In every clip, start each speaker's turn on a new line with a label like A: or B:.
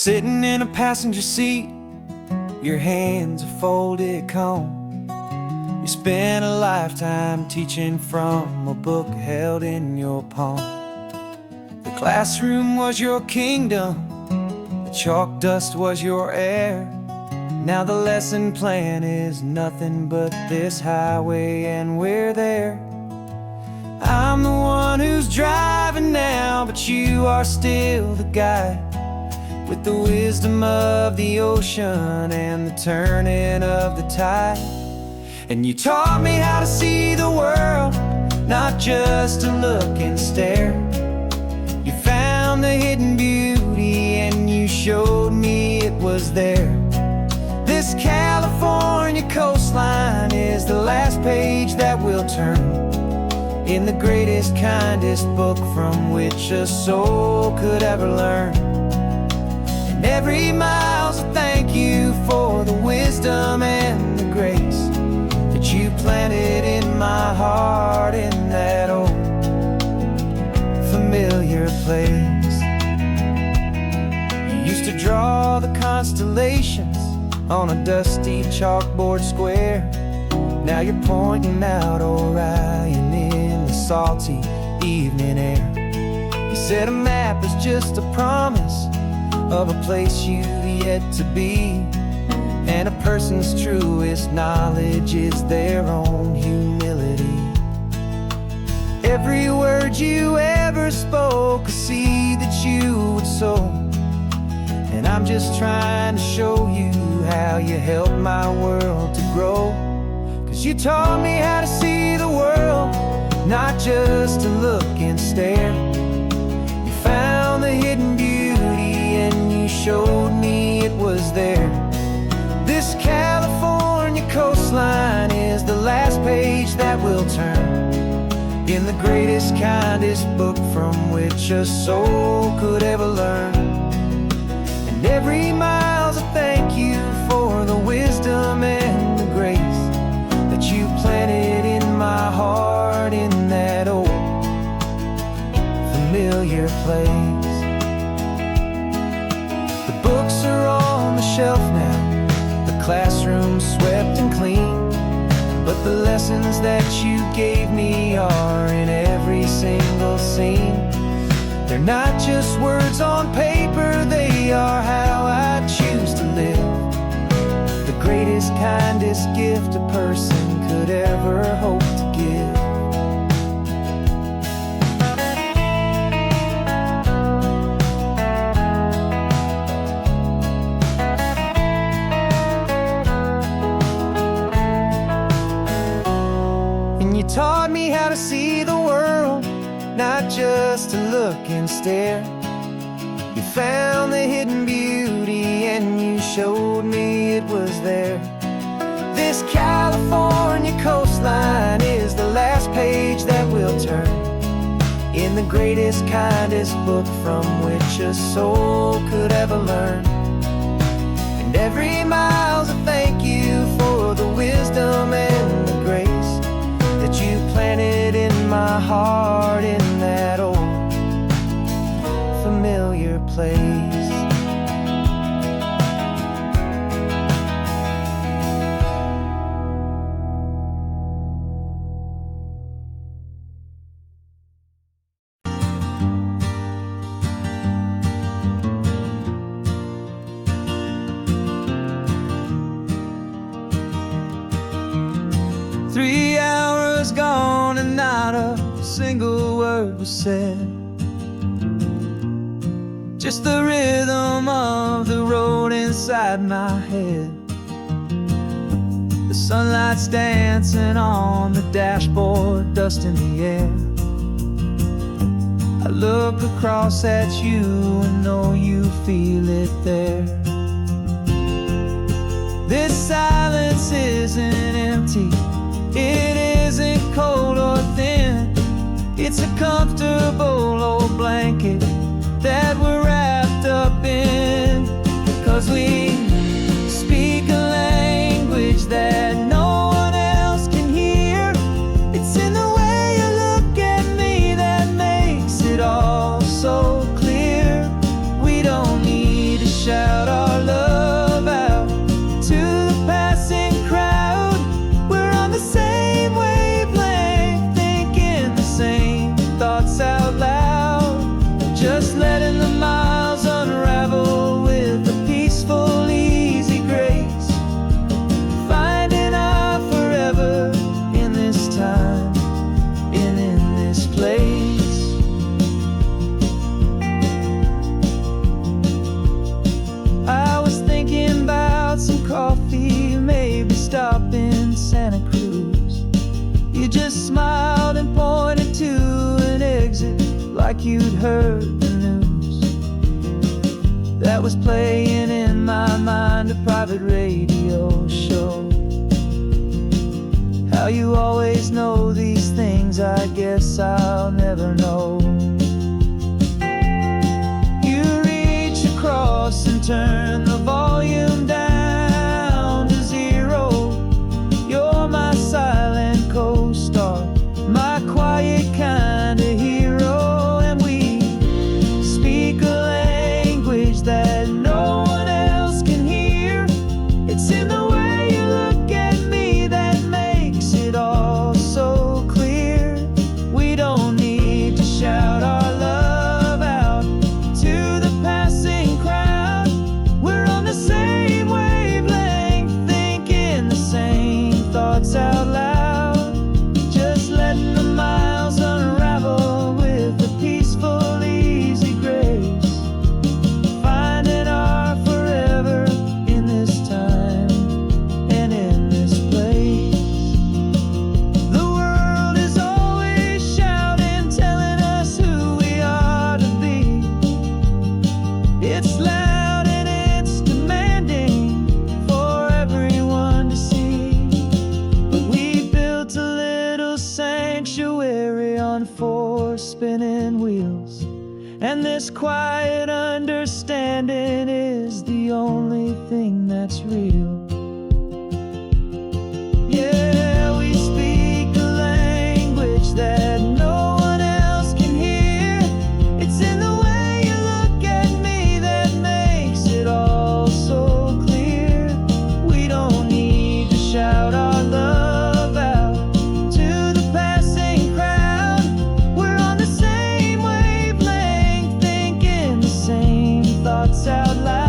A: Sitting in a passenger seat, your hands are folded calm. You spent a lifetime teaching from a book held in your palm. The classroom was your kingdom, the chalk dust was your air. Now the lesson plan is nothing but this highway and we're there. I'm the one who's driving now, but you are still the guide, with the wisdom of the ocean and the turning of the tide. And you taught me how to see the world, not just to look and stare. You found the hidden beauty and you showed me it was there. This California coastline is the last page that we'll turn in the greatest, kindest book from which a soul could ever learn. And every mile's a thank you for the wisdom and the grace that you planted in my heart in that old familiar place. You used to draw the constellations on a dusty chalkboard square. Now you're pointing out Orion in the salty evening air. You said a map is just a promise of a place you've yet to be, and a person's truest knowledge is their own humility. Every word you ever spoke, a seed that you would sow, and I'm just trying to show you how you helped my world to grow. 'Cause you taught me how to see the world, not just to look and stare. You found the hidden beauty and you showed me it was there. This California coastline is the last page that we'll turn in the greatest, kindest book from which a soul could ever learn. And every mile's a thank you for the wisdom and the grace that you planted in my heart in that old familiar place. The books are on the shelf now, the classroom swept and clean, but the lessons that you gave me are in every single scene. They're not just words on paper, they are how I choose to live. The greatest, kindest gift a person could ever hope to give. And you taught me how to see the world, not just to look and stare. You found the hidden beauty and you showed me it was there. This California coastline is the last page that we'll turn in the greatest, kindest book from which a soul could ever learn. And every mile's a thank you for the wisdom and the grace that you planted in my heart in that old familiar place. 3 hours gone and not a single word was said. Just the rhythm of the road inside my head. The sunlight's dancing on the dashboard, dust in the air. I look across at you and know you feel it there. This silence isn't empty, it isn't cold or thin. It's a comfortable old blanket that we're wrapped up in. 'Cause we speak a language that no one else can hear. It's in the way you look at me that makes it all so clear. We don't need to shout coffee, maybe stop in Santa Cruz. You just smiled and pointed to an exit like you'd heard the news. That was playing in my mind, a private radio show. How you always know these things, I guess I'll never know. You reach across and turn the volume down to 0. You're my silent co-star, my quiet kind of hero. And we speak a language that no one else can hear. It's in the way you look at me that makes it all so clear. We don't need to shout our love out to the passing crowd. We're on the same wavelength, thinking the same thoughts out loud. Just letting the miles unravel with a peaceful, easy grace. Finding our forever in this time and in this place. The world is always shouting, telling us who we are to be. It's loud and it's demanding for everyone to see. But we built a little sanctuary on 4 spinning wheels, and this quiet understanding is the only thing that's real. Yeah, we speak a language that no one else can hear. It's in the way you look at me that makes it all so clear. We don't need to shout our love out to the passing crowd. We're on the same wavelength, thinking the same thoughts out loud.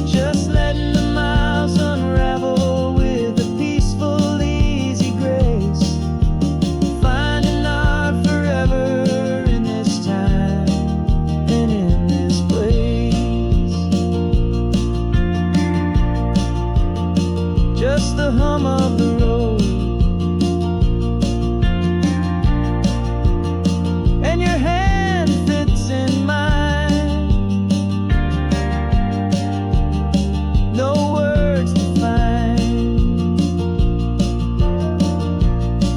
A: Just letting the miles unravel with a peaceful, easy grace. Finding our forever in this time and in this place. Just the hum of the road and your hand fits in mine. No words to find.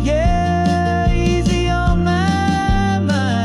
A: Yeah, easy on my mind.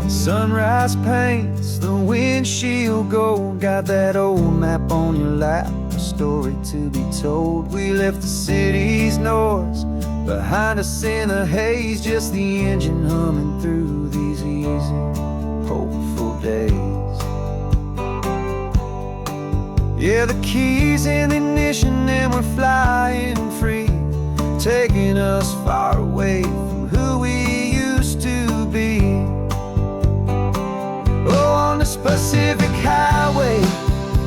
A: Sunrise paints the windshield gold. Got that old map on your lap, a story to be told. We left the city's noise behind us in the haze, just the engine humming through these easy, hopeful days. Yeah, the keys in the ignition and we're flying free, taking us far away from who we used to be. Oh, on this Pacific highway,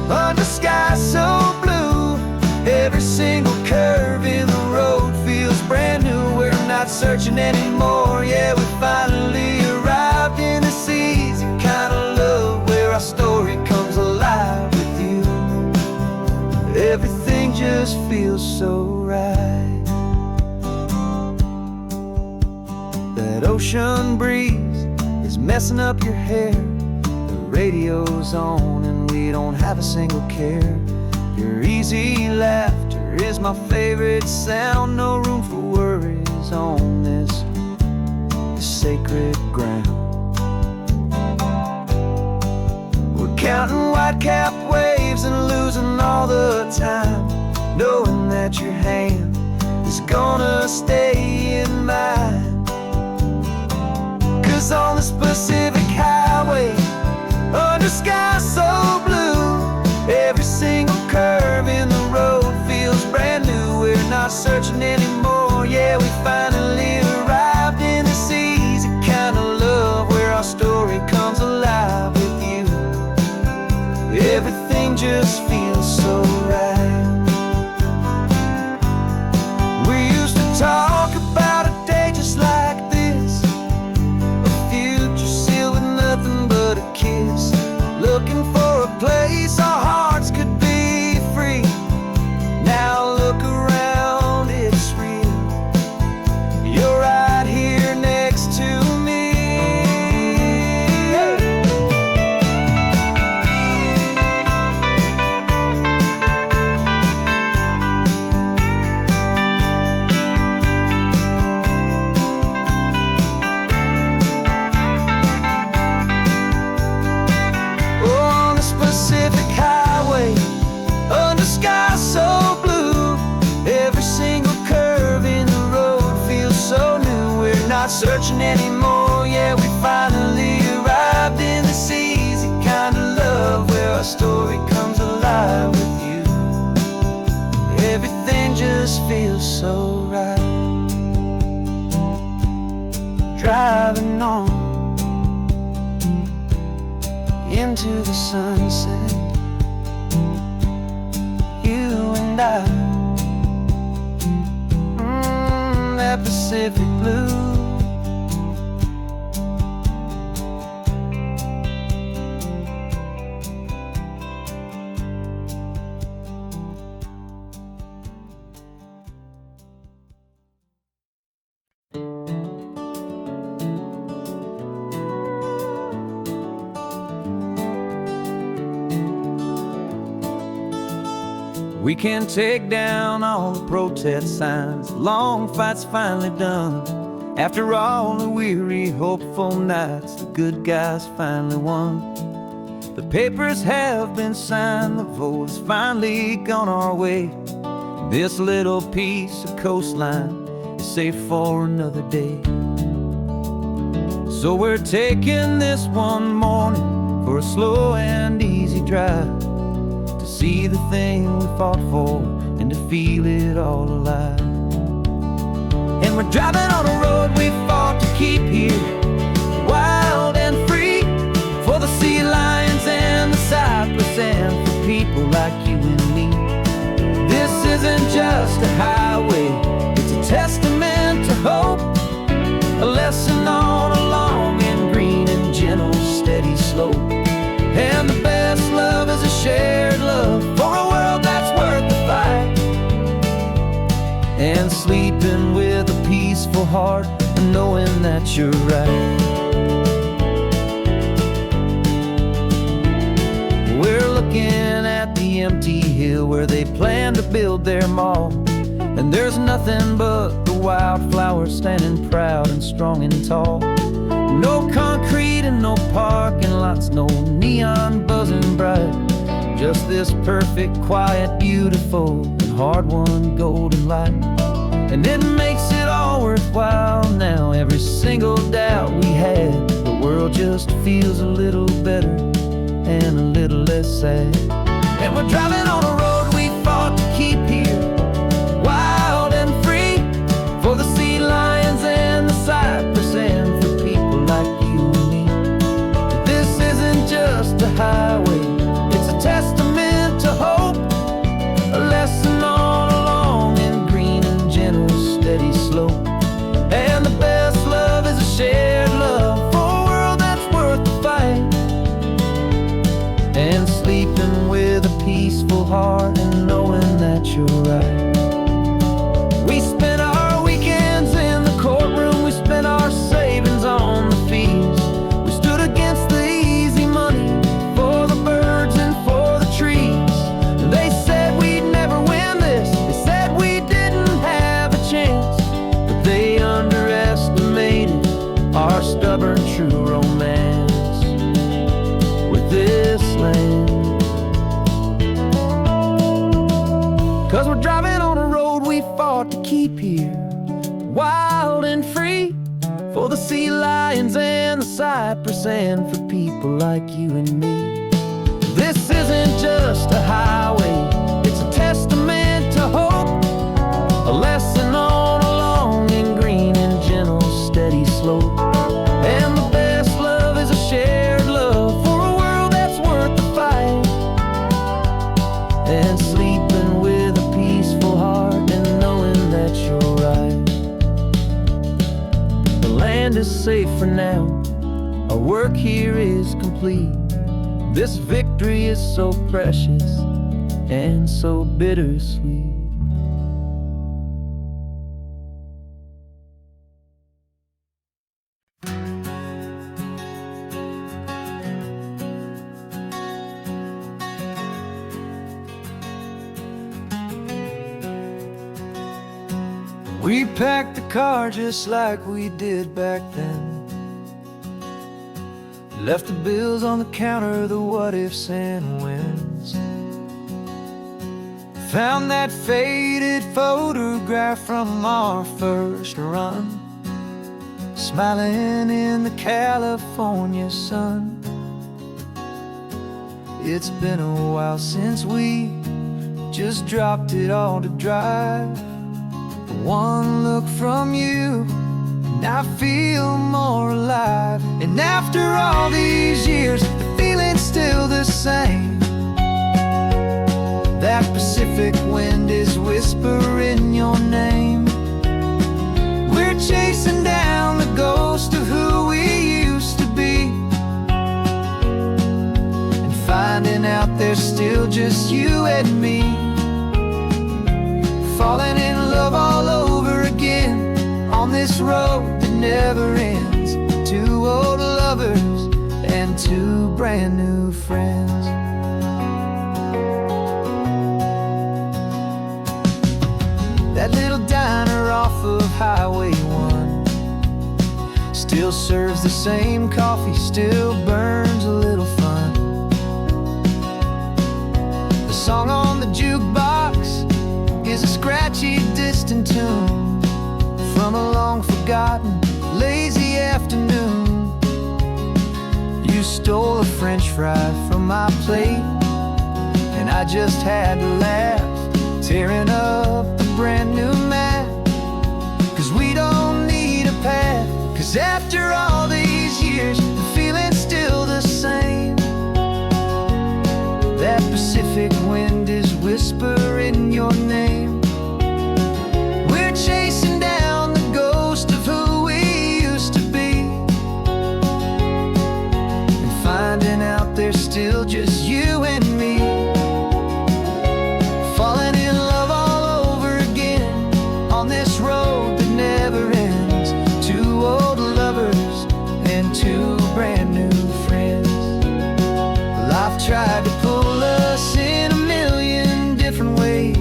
A: under sky so blue, every single curve in the road feels brand new. We're not searching anymore, yeah, we finally arrived in this easy kind of love where our story comes alive with you. Everything just feels so right. That ocean breeze is messing up your hair. The radio's on and we don't have a single care. Your easy laughter is my favorite sound. No room for worries on this sacred ground. We're counting white-capped waves and losing all the time, knowing that your hand is gonna stay in mine. 'Cause on this Pacific highway, under sky so blue, every single curve in the road feels brand new. We're we're not searching anymore. Yeah, we finally arrived in this easy kind of love where our story comes alive with you. Everything just feels so right. We used to talk about a day just like this, a future sealed with nothing but a kiss, looking for a place our hearts could be free. Now look around, it's real. You're right here next to me. On the Pacific Highway, under skies so blue, every single curve in the road feels so new. We're not searching anymore. Yeah, we finally arrived in this easy kind of love where our story comes alive with you. Everything just feels so right. Driving on into the sunset, you and I, that Pacific blue. We can take down all the protest signs. Long fight's finally done. After all the weary, hopeful nights, the good guys finally won. The papers have been signed, the vote's finally gone our way. This little piece of coastline is safe for another day. So we're taking this one morning for a slow and easy drive, see the thing we fought for and to feel it all alive. And we're driving on a road we fought to keep here, wild and free, for the sea lions and the cypress and for people like you and me. This isn't just a highway, it's a testament to hope, a lesson on a long and green and gentle steady slope. And the best love is a shared love for a world that's worth the fight, and sleeping with a peaceful heart and knowing that you're right. We're looking at the empty hill where they plan to build their mall, and there's nothing but the wildflowers standing proud and strong and tall. No concrete and no parking lots, no neon buzzing bright, just this perfect, quiet, beautiful, and hard-won golden light. And it makes it all worthwhile now. Every single doubt we had, the world just feels a little better and a little less sad. And we're driving on a road we fought to keep here, wild and free, for the sea lions and the cypress and for people like you and me. This isn't just a highway, it's a testament to hope, a lesson on a long and green and gentle steady slope. And the best love is a shared love for a world that's worth the fight, and sleeping with a peaceful heart and knowing that you're right. We spent our weekends in the courtroom, we spent our savings on the fees. We stood against the easy money for the birds and for the trees. And they said we'd never win this, they said we didn't have a chance, but they underestimated our stubborn true romance with this land. 'Cause we're driving on a road we fought to keep here, wild and free, for the sea lions and the cypress and for people like you and me. This isn't just a highway, it's a testament to hope, land is safe for now. Our work here is complete. This victory is so precious and so bittersweet. We packed the car just like we did back then. Left the bills on the counter, the what ifs and whens. Found that faded photograph from our first run, smiling in the California sun. It's been a while since we just dropped it all to drive. One look from you and I feel more alive. And after all these years, the feeling's still the same. That Pacific wind is whispering your name. We're chasing down the ghost of who we used to be, and finding out there's still just you and me. Falling in love all over again on this road that never ends. Two old lovers and two brand new friends. That little diner off of Highway 1 still serves the same coffee, still burns a little fun. The song on the jukebox is a scratchy, distant tune from a long-forgotten, lazy afternoon. You stole a French fry from my plate, and I just had to laugh, tearing up a brand new map. 'Cause we don't need a path, 'cause after all these years, the feeling's still the same. That Pacific wind is whispering your name. We're chasing down the ghost of who we used to be, and finding out there's still just you and me. Falling in love all over again on this road that never ends. Two old lovers and two brand new friends. Life tried to pull us in a million different ways,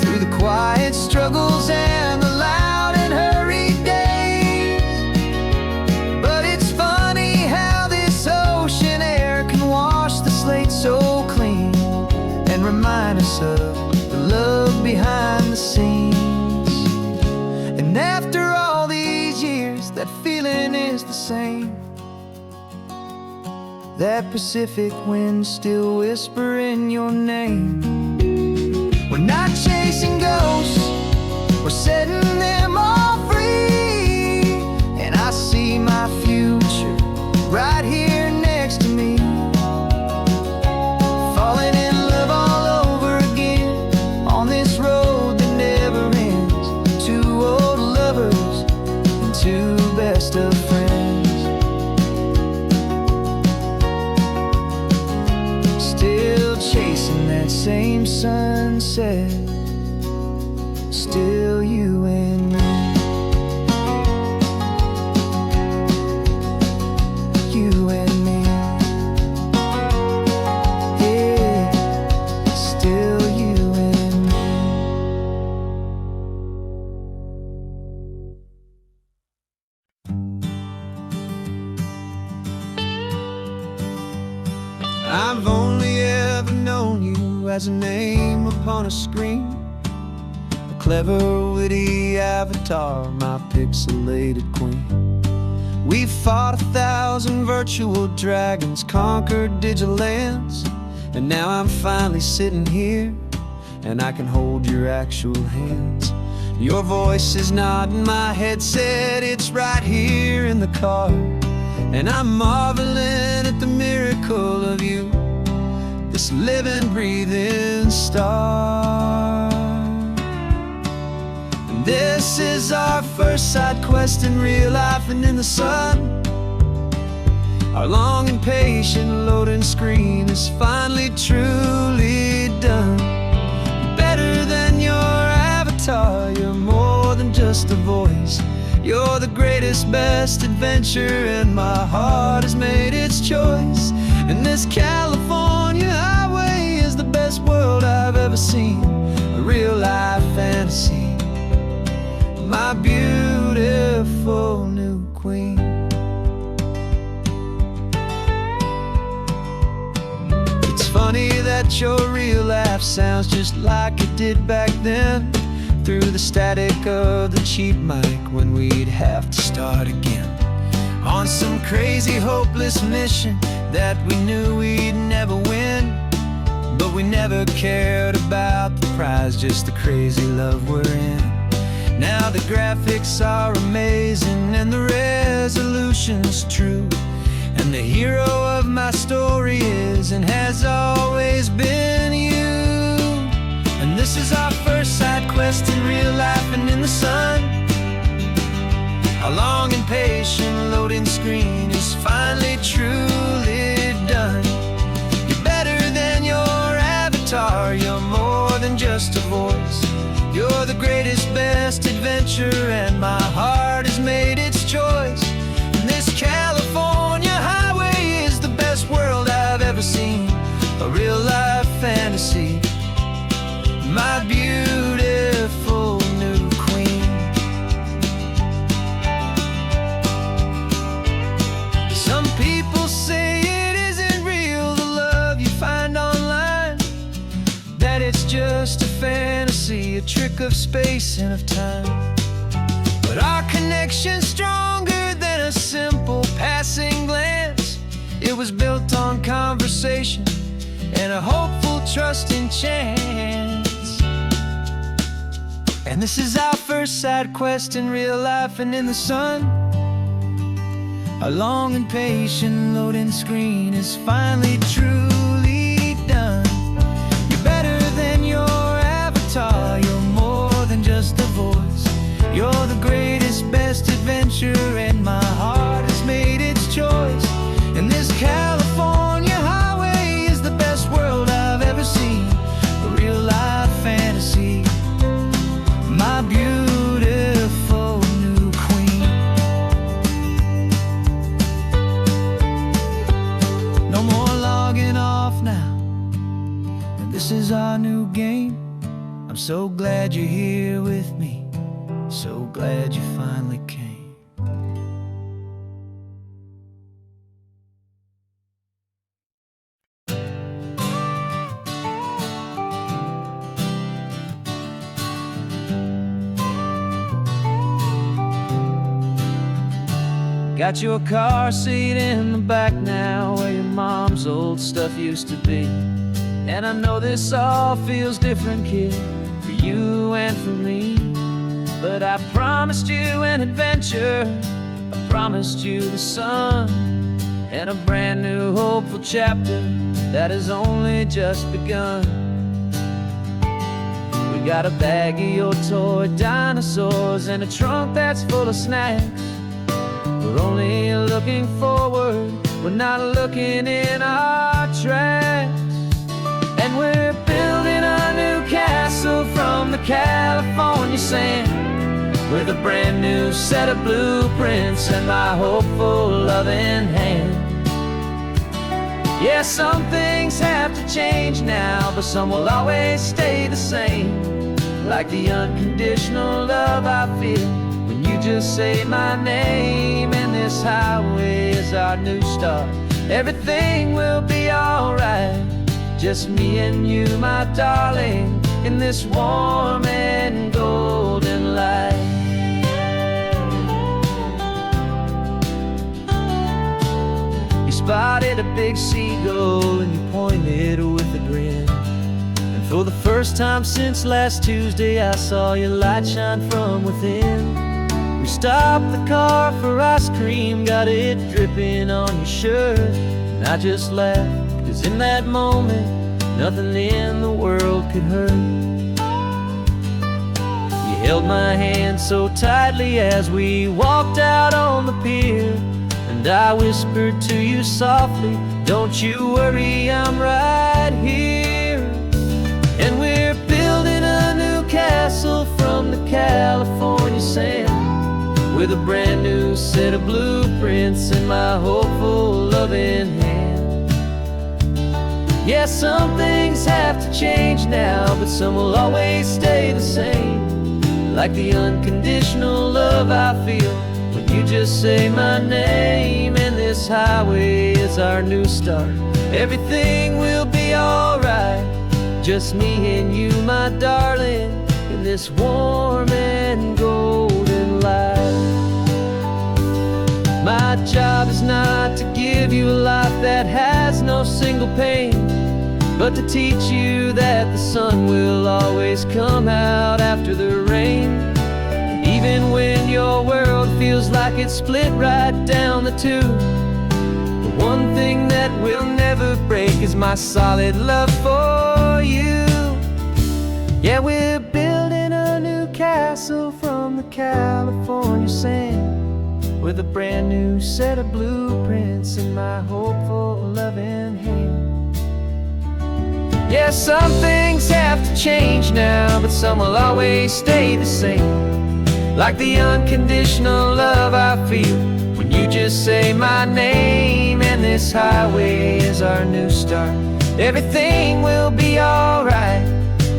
A: through the quiet struggles and the loud and hurried days. But it's funny how this ocean air can wash the slate so clean, and remind us of the love behind the scenes. And after all these years, that feeling is the same. That Pacific wind still whispering your name. We're not chasing ghosts, we're setting them all free. And I see my future right here next to me. Falling in love all over again on this road that never ends. Two old lovers and two best of friends. Still chasing that same sunset, still you and me. You and me. Yeah, still you and me. I've only ever known you as a name upon a screen, a clever, witty avatar, my pixelated queen. We fought 1,000 virtual dragons, conquered digital lands, and now I'm finally sitting here, and I can hold your actual hands. Your voice is not in my headset, it's right here in the car, and I'm marveling at the miracle of you, this living, breathing star. This is our first side quest in real life and in the sun. Our long and patient loading screen is finally truly done. You're better than your avatar, you're more than just a voice. You're the greatest, best adventure, and my heart has made its choice. And this California highway is the best world I've ever seen. A real life fantasy, my beautiful new queen. It's funny that your real life sounds just like it did back then, through the static of the cheap mic when we'd have to start again, on some crazy hopeless mission that we knew we'd never win. But we never cared about the prize, just the crazy love we're in. Now the graphics are amazing and the resolution's true, and the hero of my story is and has always been you. And this is our first side quest in real life and in the sun. Our long and patient loading screen is finally truly done. You're better than your avatar, you're more than just a voice. You're the greatest, best adventure, and my heart has made its choice. And this California highway is the best world I've ever seen. A real life fantasy, my beautiful new queen. Some people say it isn't real, the love you find online, that it's just a fantasy, a trick of space and of time. But our connection's stronger than a simple passing glance. It was built on conversation and a hopeful, trusting chance. And this is our first side quest in real life and in the sun. Our long and patient loading screen is finally truly done. You're better than your avatar, you're more than just a voice. You're the greatest, best adventure, and my heart has made its choice. And this California highway is the best world I've ever seen. A real life fantasy, my beautiful new queen. No more logging off now, and this is our new game. I'm so glad you're here with me, so glad you finally came. Got your car seat in the back now, where your mom's old stuff used to be. And I know this all feels different, kid, for you and for me. But I promised you an adventure, I promised you the sun, and a brand new hopeful chapter that has only just begun. We got a bag of your toy dinosaurs and a trunk that's full of snacks. We're only looking forward, we're not looking in our tracks. And we're building a new castle from the California sand, with a brand new set of blueprints and my hopeful loving hand. Yeah, some things have to change now, but some will always stay the same. Like the unconditional love I feel when you just say my name. And this highway is our new start, everything will be alright. Just me and you, my darling, in this warm and golden light. You spotted a big seagull and you pointed with a grin. And for the first time since last Tuesday, I saw your light shine from within. We stopped the car for ice cream, got it dripping on your shirt. And I just laughed, 'cause in that moment, nothing in the world could hurt. You held my hand so tightly as we walked out on the pier. And I whispered to you softly, don't you worry, I'm right here. And we're building a new castle from the California sand, with a brand new set of blueprints in my hopeful, loving hand. Yeah, some things have to change now, but some will always stay the same, like the unconditional love I feel when you just say my name. And this highway is our new start. Everything will be alright, just me and you, my darling, in this warm and golden light. My job is not to give you a life that has no single pain, but to teach you that the sun will always come out after the rain. Even when your world feels like it's split right down the two, the one thing that will never break is my solid love for you. Yeah, we're building a new castle from the California sand, with a brand new set of blueprints in my hopeful, loving hand. Yeah, some things have to change now, but some will always stay the same, like the unconditional love I feel when you just say my name. And this highway is our new start. Everything will be alright,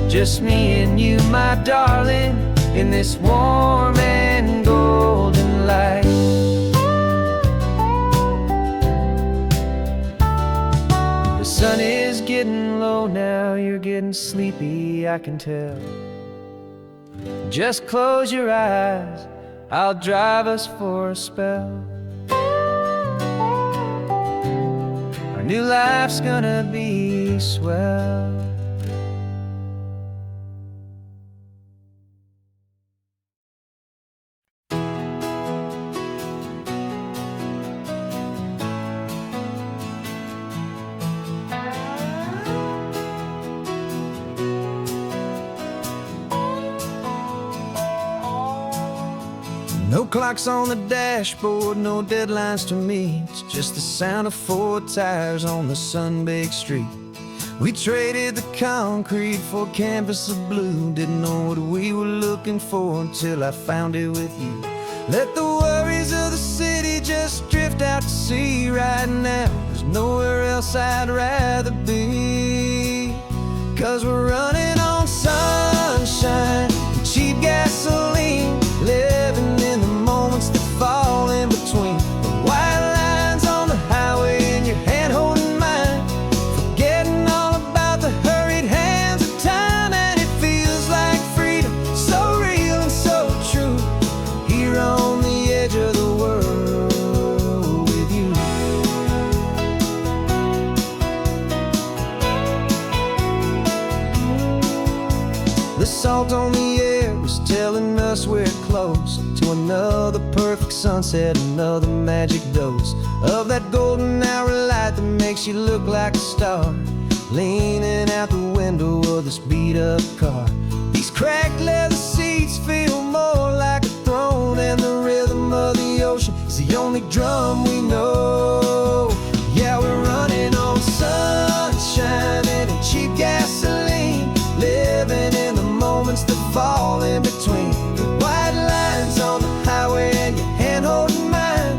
A: just me and you, my darling, in this warm and golden light. The sun is getting low now, you're getting sleepy, I can tell. Just close your eyes, I'll drive us for a spell. Our new life's gonna be swell. No clocks on the dashboard, no deadlines to meet, just the sound of 4 tires on the sun-baked street. We traded the concrete for a canvas of blue, didn't know what we were looking for until I found it with you. Let the worries of the city just drift out to sea right now. There's nowhere else I'd rather be, 'cause we're running on sunshine and cheap gasoline, living in the moments that fall in between the white lines on the highway and your hand holding mine, forgetting all about the hurried hands of time. And it feels like freedom, so real and so true, here on the edge of the world with you. The salt on the air was telling us we're close to another perfect sunset, another magic dose of that golden hour light that makes you look like a star, leaning out the window of this beat-up car. These cracked leather seats feel more like a throne, and the rhythm of the ocean is the only drum we know. Yeah, we're running on sunshine and cheap gasoline, living in the moments that fall in between the white lines on the highway and your hand holding mine,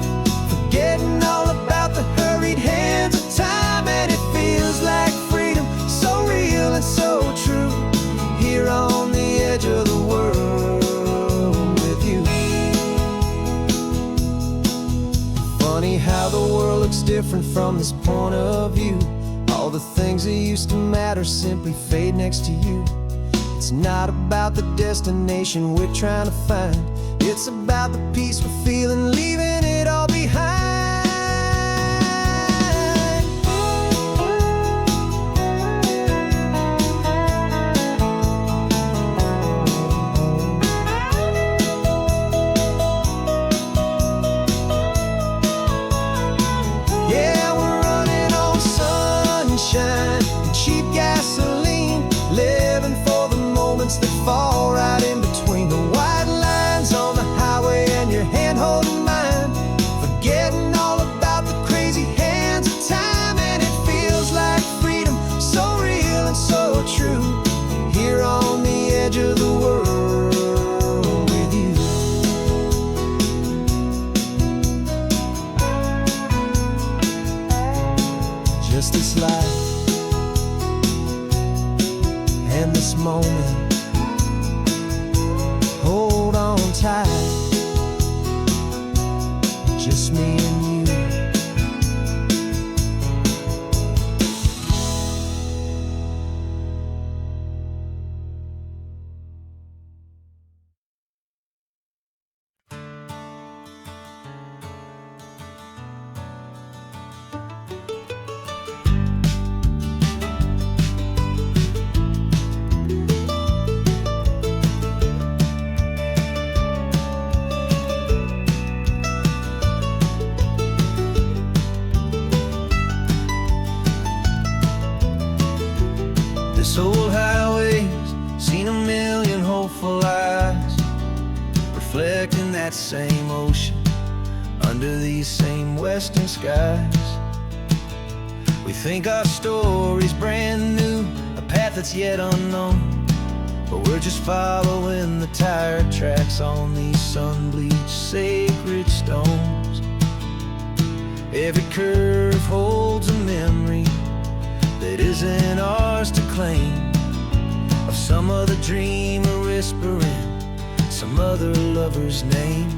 A: forgetting all about the hurried hands of time. And it feels like freedom, so real and so true, here on the edge of the world with you. Funny how the world looks different from this point of view. All the things that used to matter simply fade next to you. It's not about the destination we're trying to find, it's about the peace we're feeling, leaving it all behind. Yeah, we're running on sunshine and cheap gasoline, living for the moments that fall right in between the reflecting that same ocean under these same western skies. We think our story's brand new, a path that's yet unknown, but we're just following the tire tracks on these sun-bleached sacred stones. Every curve holds a memory that isn't ours to claim, of some other dreamer whispering some other lover's name.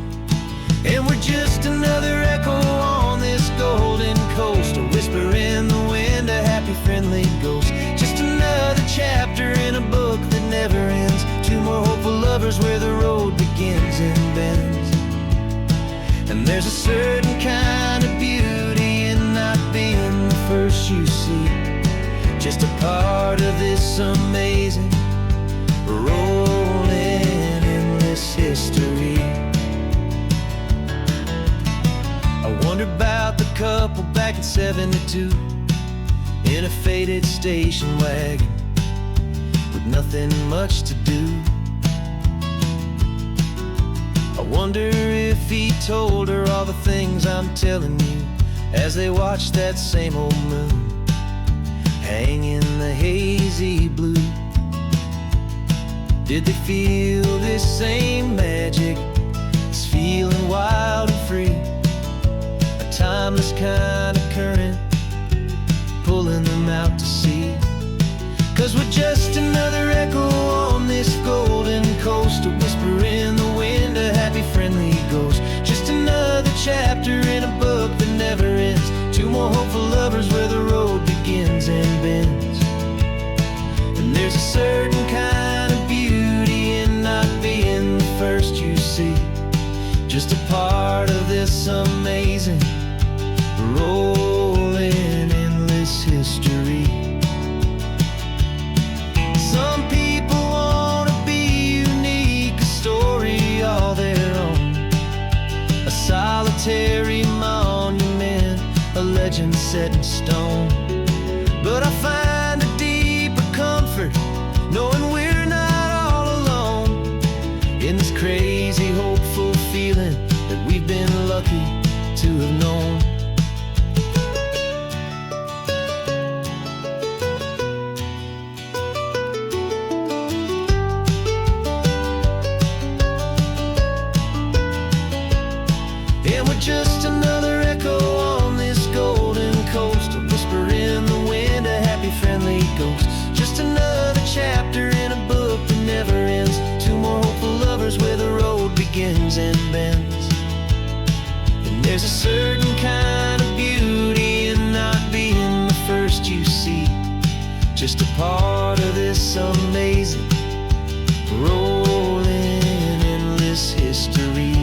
A: And we're just another echo on this golden coast, a whisper in the wind, a happy friendly ghost. Just another chapter in a book that never ends, two more hopeful lovers where the road begins and bends. And there's a certain kind of beauty in not being the first you see, just a part of this amazing rolling endless history. I wonder about the couple back in '72 in a faded station wagon with nothing much to do. I wonder if he told her all the things I'm telling you as they watched that same old moon hang in the hazy blue. Did they feel this same magic, this feeling wild and free, a timeless kind of current pulling them out to sea? 'Cause we're just another echo on this golden coast, a whisper in the wind, a happy friendly ghost. Just another chapter in a book that never ends, two more hopeful lovers where the road begins and bends. And there's a certain kind of beauty in not being the first you see, just a part of this amazing rolling endless history. Some people want to be unique, a story all their own, a solitary monument, a legend set in stone. But I find a deeper comfort knowing we're not all alone in this crazy hopeful feeling that we've been lucky to have known. And we're just another echo on this golden coast, a whisper in the wind, a happy friendly ghost. Just another chapter in a book that never ends, two more hopeful lovers where the road begins and bends. And there's a certain kind of beauty in not being the first you see, just a part of this amazing rolling endless history.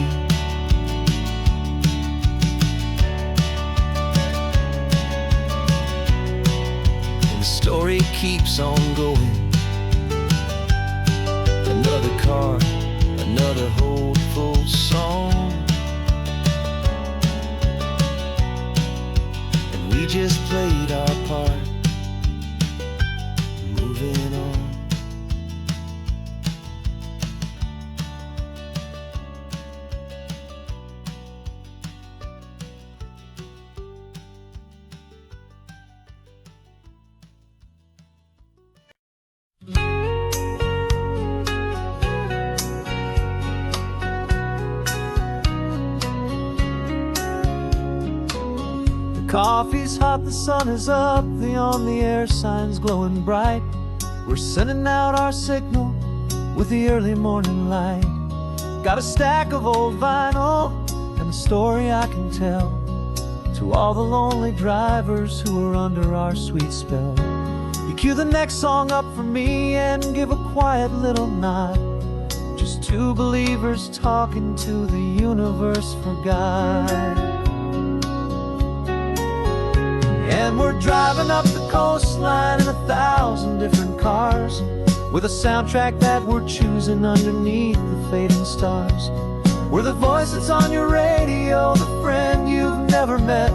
A: Story keeps on going, another car, another hopeful song, and we just played our part, moving on. Coffee's hot, the sun is up, the on-the-air sign's glowing bright. We're sending out our signal with the early morning light. Got a stack of old vinyl and a story I can tell to all the lonely drivers who are under our sweet spell. You cue the next song up for me and give a quiet little nod, just two believers talking to the universe for God. And we're driving up the coastline in 1,000 different cars, with a soundtrack that we're choosing underneath the fading stars. We're the voice that's on your radio, the friend you've never met,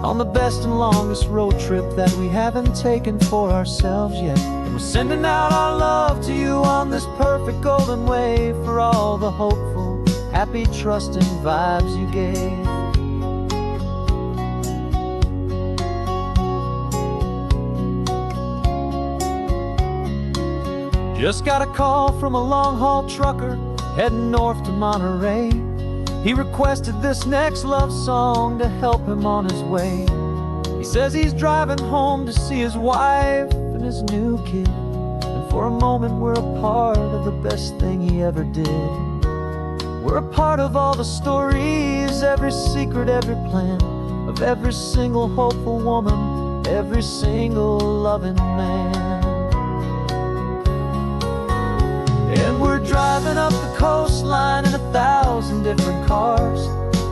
A: on the best and longest road trip that we haven't taken for ourselves yet. And we're sending out our love to you on this perfect golden way, for all the hopeful happy, trusting vibes you gave. Just got a call from a long-haul trucker heading north to Monterey. He requested this next love song to help him on his way. He says he's driving home to see his wife and his new kid, and for a moment we're a part of the best thing he ever did. We're a part of all the stories, every secret, every plan, of every single hopeful woman, every single loving man. And we're driving up the coastline in 1,000 different cars,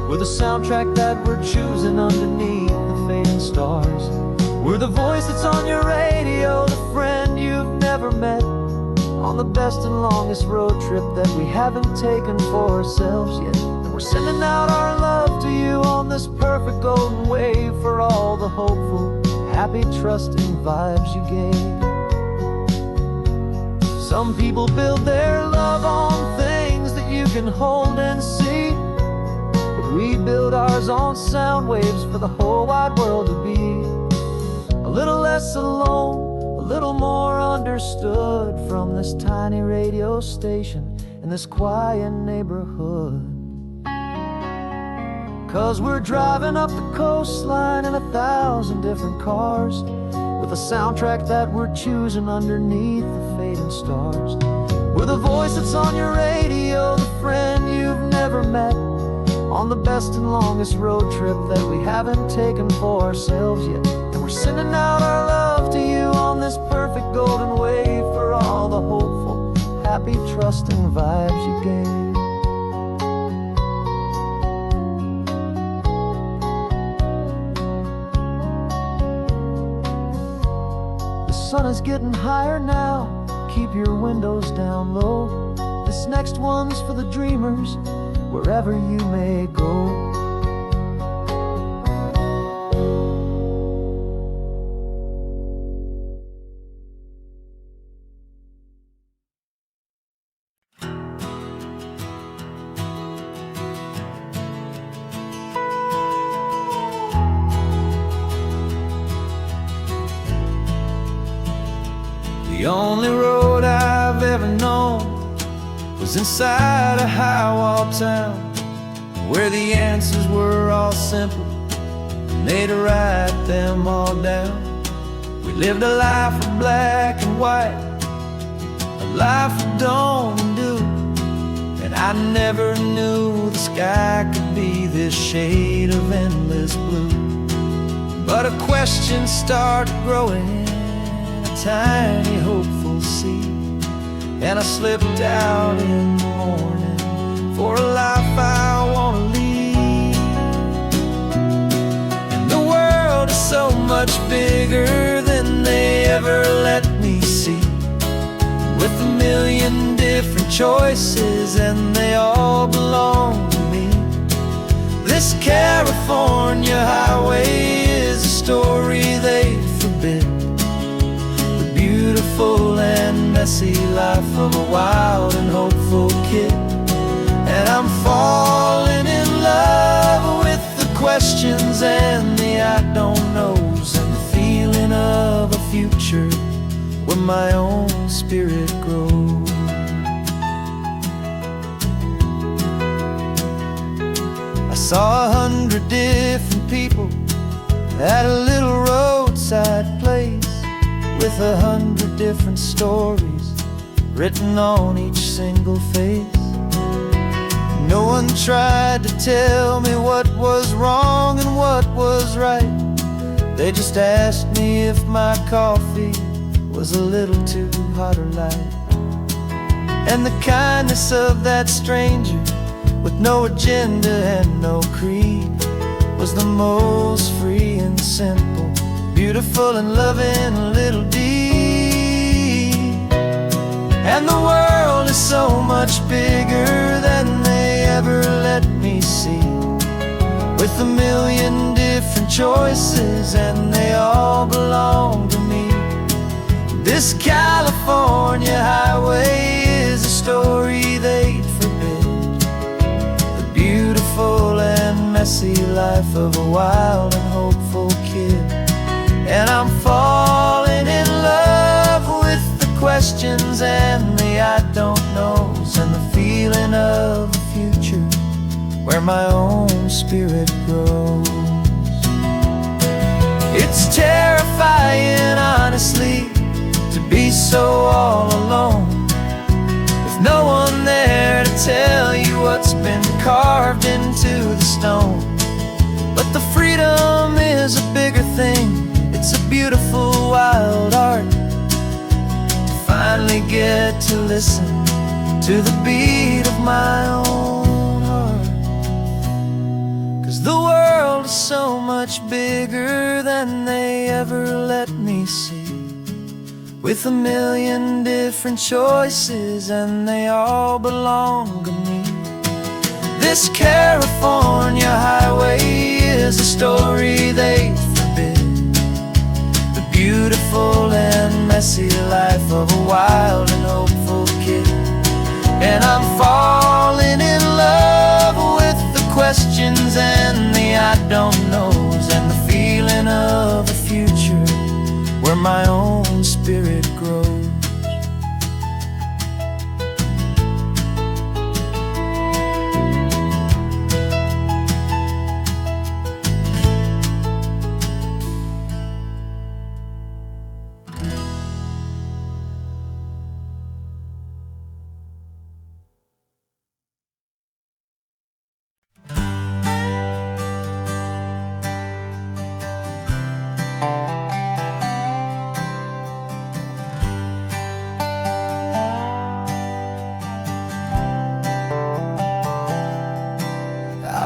A: with a soundtrack that we're choosing underneath the fading stars. We're the voice that's on your radio, the friend you've never met, on the best and longest road trip that we haven't taken for ourselves yet. And we're sending out our love to you on this perfect golden wave, for all the hopeful, happy, trusting vibes you gave. Some people build their love on things that you can hold and see, but we build ours on sound waves for the whole wide world to be a little less alone, a little more understood, from this tiny radio station in this quiet neighborhood. 'Cause we're driving up the coastline in 1,000 different cars, with a soundtrack that we're choosing underneath the fading stars. We're the voice that's on your radio, the friend you've never met, on the best and longest road trip that we haven't taken for ourselves yet. And we're sending out our love to you on this perfect golden wave, for all the hopeful, happy, trusting vibes you gave. The sun is getting higher now, keep your windows down low. This next one's for the dreamers, wherever you may go. The only road I've ever known was inside a high-wall town, where the answers were all simple and they'd write them all down. We lived a life of black and white, a life of dawn and dew, and I never knew the sky could be this shade of endless blue. But a question started growing, tiny hopeful seed, and I slipped out in the morning for a life I want to lead. And the world is so much bigger than they ever let me see, with a million different choices and they all belong to me. This California highway is a story they forbid, beautiful and messy life of a wild and hopeful kid. And I'm falling in love with the questions and the I don't knows, and the feeling of a future where my own spirit grows. I saw 100 different people at a little roadside place, with 100 different stories written on each single face. No one tried to tell me what was wrong and what was right. They just asked me if my coffee was a little too hot or light. And the kindness of that stranger, with no agenda and no creed, was the most free and simple, beautiful and loving little deed. And the world is so much bigger than they ever let me see, with a million different choices and they all belong to me. This California highway is a story they'd forbid, messy life of a wild and hopeful kid. And I'm falling in love with the questions and the I don't knows, and the feeling of a future where my own spirit grows. It's terrifying, honestly, to be so all alone, with no one there to tell you what's been carved into the stone. But the freedom is a bigger thing. It's a beautiful wild art to finally get to listen to the beat of my own heart. 'Cause the world is so much bigger than they ever let me see, with a million different choices and they all belong to me. This California highway is a story they forbid, the beautiful and messy life of a wild and hopeful kid. And I'm falling in love with the questions and the I don't knows, and the feeling of a future where my own spirit grows.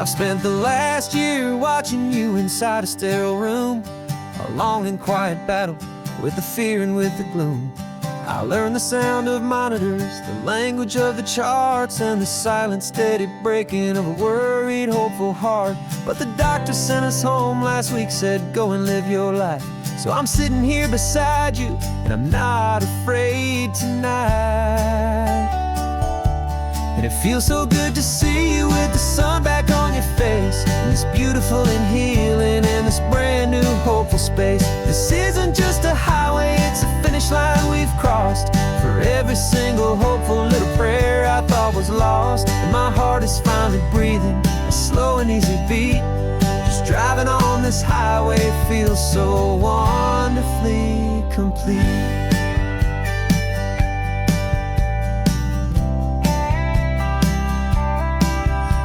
A: I've spent the last year watching you inside a sterile room, a long and quiet battle with the fear and with the gloom. I learned the sound of monitors, the language of the charts, and the silent steady breaking of a worried hopeful heart. But the doctor sent us home last week, said go and live your life. So I'm sitting here beside you and I'm not afraid tonight. And it feels so good to see you with the sun back on your face, and this beautiful and healing in this brand new hopeful space. This isn't just a highway, it's a finish line we've crossed. For every single hopeful little prayer I thought was lost, and my heart is finally breathing a slow and easy beat. Just driving on this highway feels so wonderfully complete.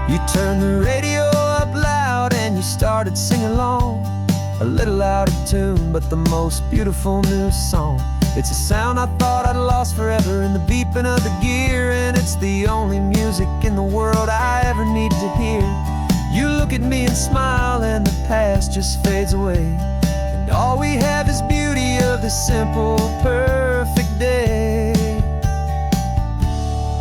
A: You turned the radio up loud and you started singing along, a little out of tune, but the most beautiful new song. It's a sound I thought I'd lost forever in the beeping of the gear, and it's the only music in the world I ever need to hear. You look at me and smile and the past just fades away, and all we have is beauty of the simple, perfect day.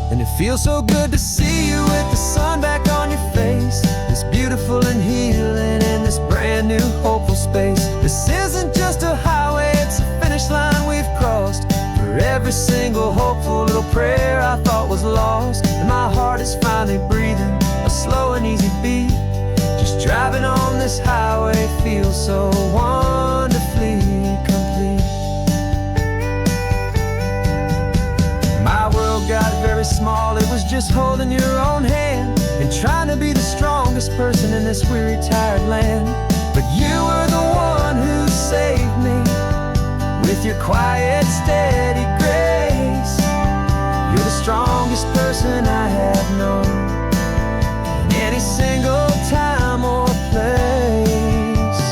A: And it feels so good to see you with the sun back on your face, this beautiful and healing in this brand new hopeful space. This isn't just a highway, it's a finish line we've crossed. For every single hopeful little prayer I thought was lost, and my heart is finally breathing a slow and easy beat. Just driving on this highway feels so wonderfully complete. My world got very small, it was just holding your own hand and trying to be the strongest person in this weary, tired land. But you were the one who saved me with your quiet, steady grace. You're the strongest person I have known in any single time or place.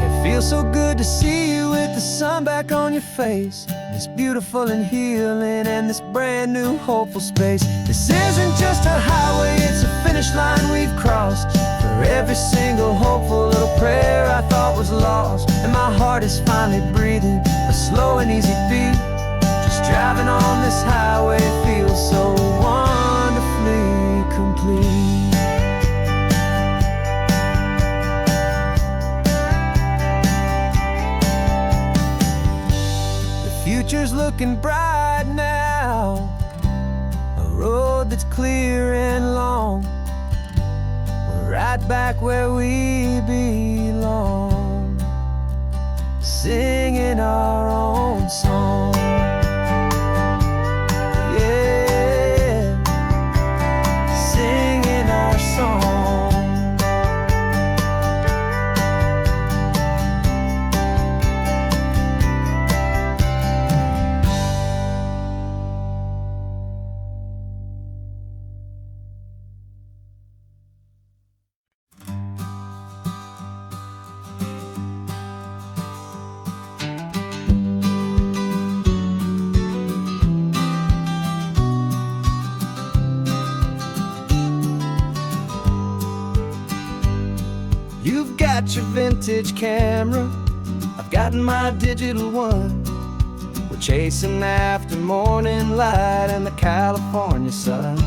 A: It feels so good to see you with the sun back on your face, this beautiful and healing and this brand new hopeful space. This isn't just a highway, it's a finish line we've crossed. For every single hopeful little prayer I thought was lost, and my heart is finally breathing a slow and easy beat. Just driving on this highway feels so wonderfully complete. Future's looking bright now, a road that's clear and long, where right back where we belong, singing our own song. Yeah, singing our song. You've got your vintage camera, I've got my digital one. We're chasing after morning light and the California sun.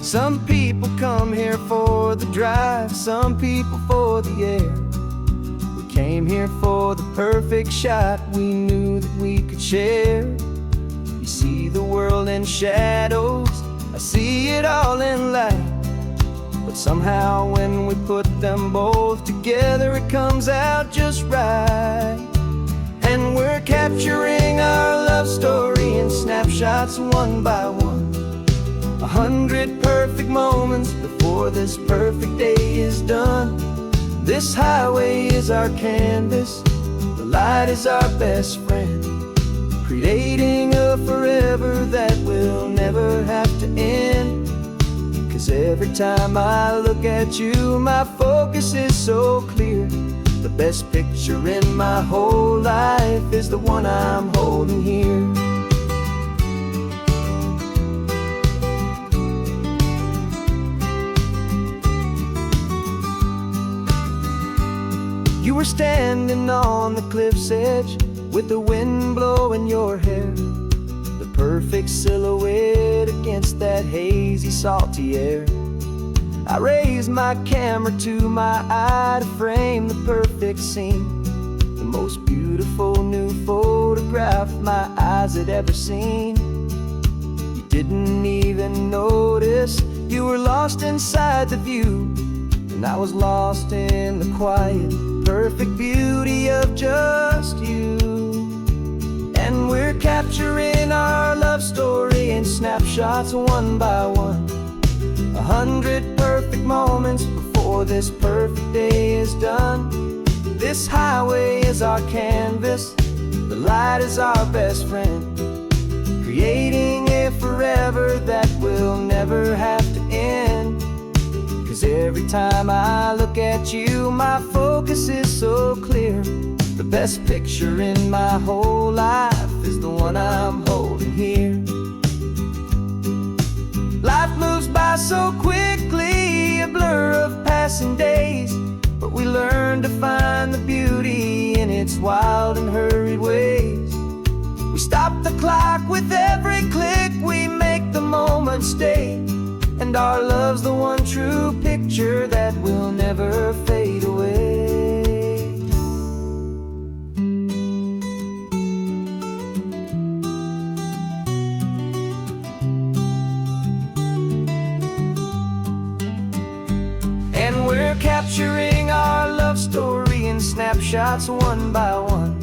A: Some people come here for the drive, some people for the air. We came here for the perfect shot we knew that we could share. You see the world in shadows, I see it all in light. But somehow when we put them both together, it comes out just right. And we're capturing our love story in snapshots one by one. 100 perfect moments before this perfect day is done. This highway is our canvas, the light is our best friend, creating a forever that will never have to end. 'Cause every time I look at you, my focus is so clear. The best picture in my whole life is the one I'm holding here. You were standing on the cliff's edge with the wind blowing your hair, the perfect silhouette against that hazy, salty air. I raised my camera to my eye to frame the perfect scene, the most beautiful new photograph my eyes had ever seen. You didn't even notice you were lost inside the view, and I was lost in the quiet, perfect beauty of just you. And we're capturing our love story in snapshots one by one. 100 perfect moments before this perfect day is done. This highway is our canvas, the light is our best friend, creating a forever that will never have to end. 'Cause every time I look at you, my focus is so clear. The best picture in my whole life is the one I'm holding here. Life moves by so quickly, a blur of passing days, but we learn to find the beauty in its wild and hurried ways. We stop the clock with every click, we make the moment stay, and our love's the one true picture that will never fade away. And we're capturing our love story in snapshots one by one.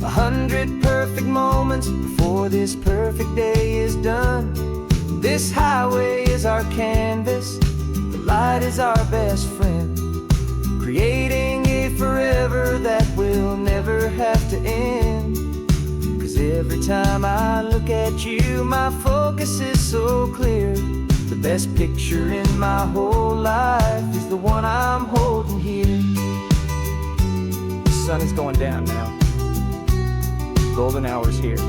A: 100 perfect moments before this perfect day is done. This highway is our canvas, the light is our best friend, creating a forever that will never have to end. 'Cause every time I look at you, my focus is so clear. The best picture in my whole life is the one I'm holding here. The sun is going down now. Golden hour's here.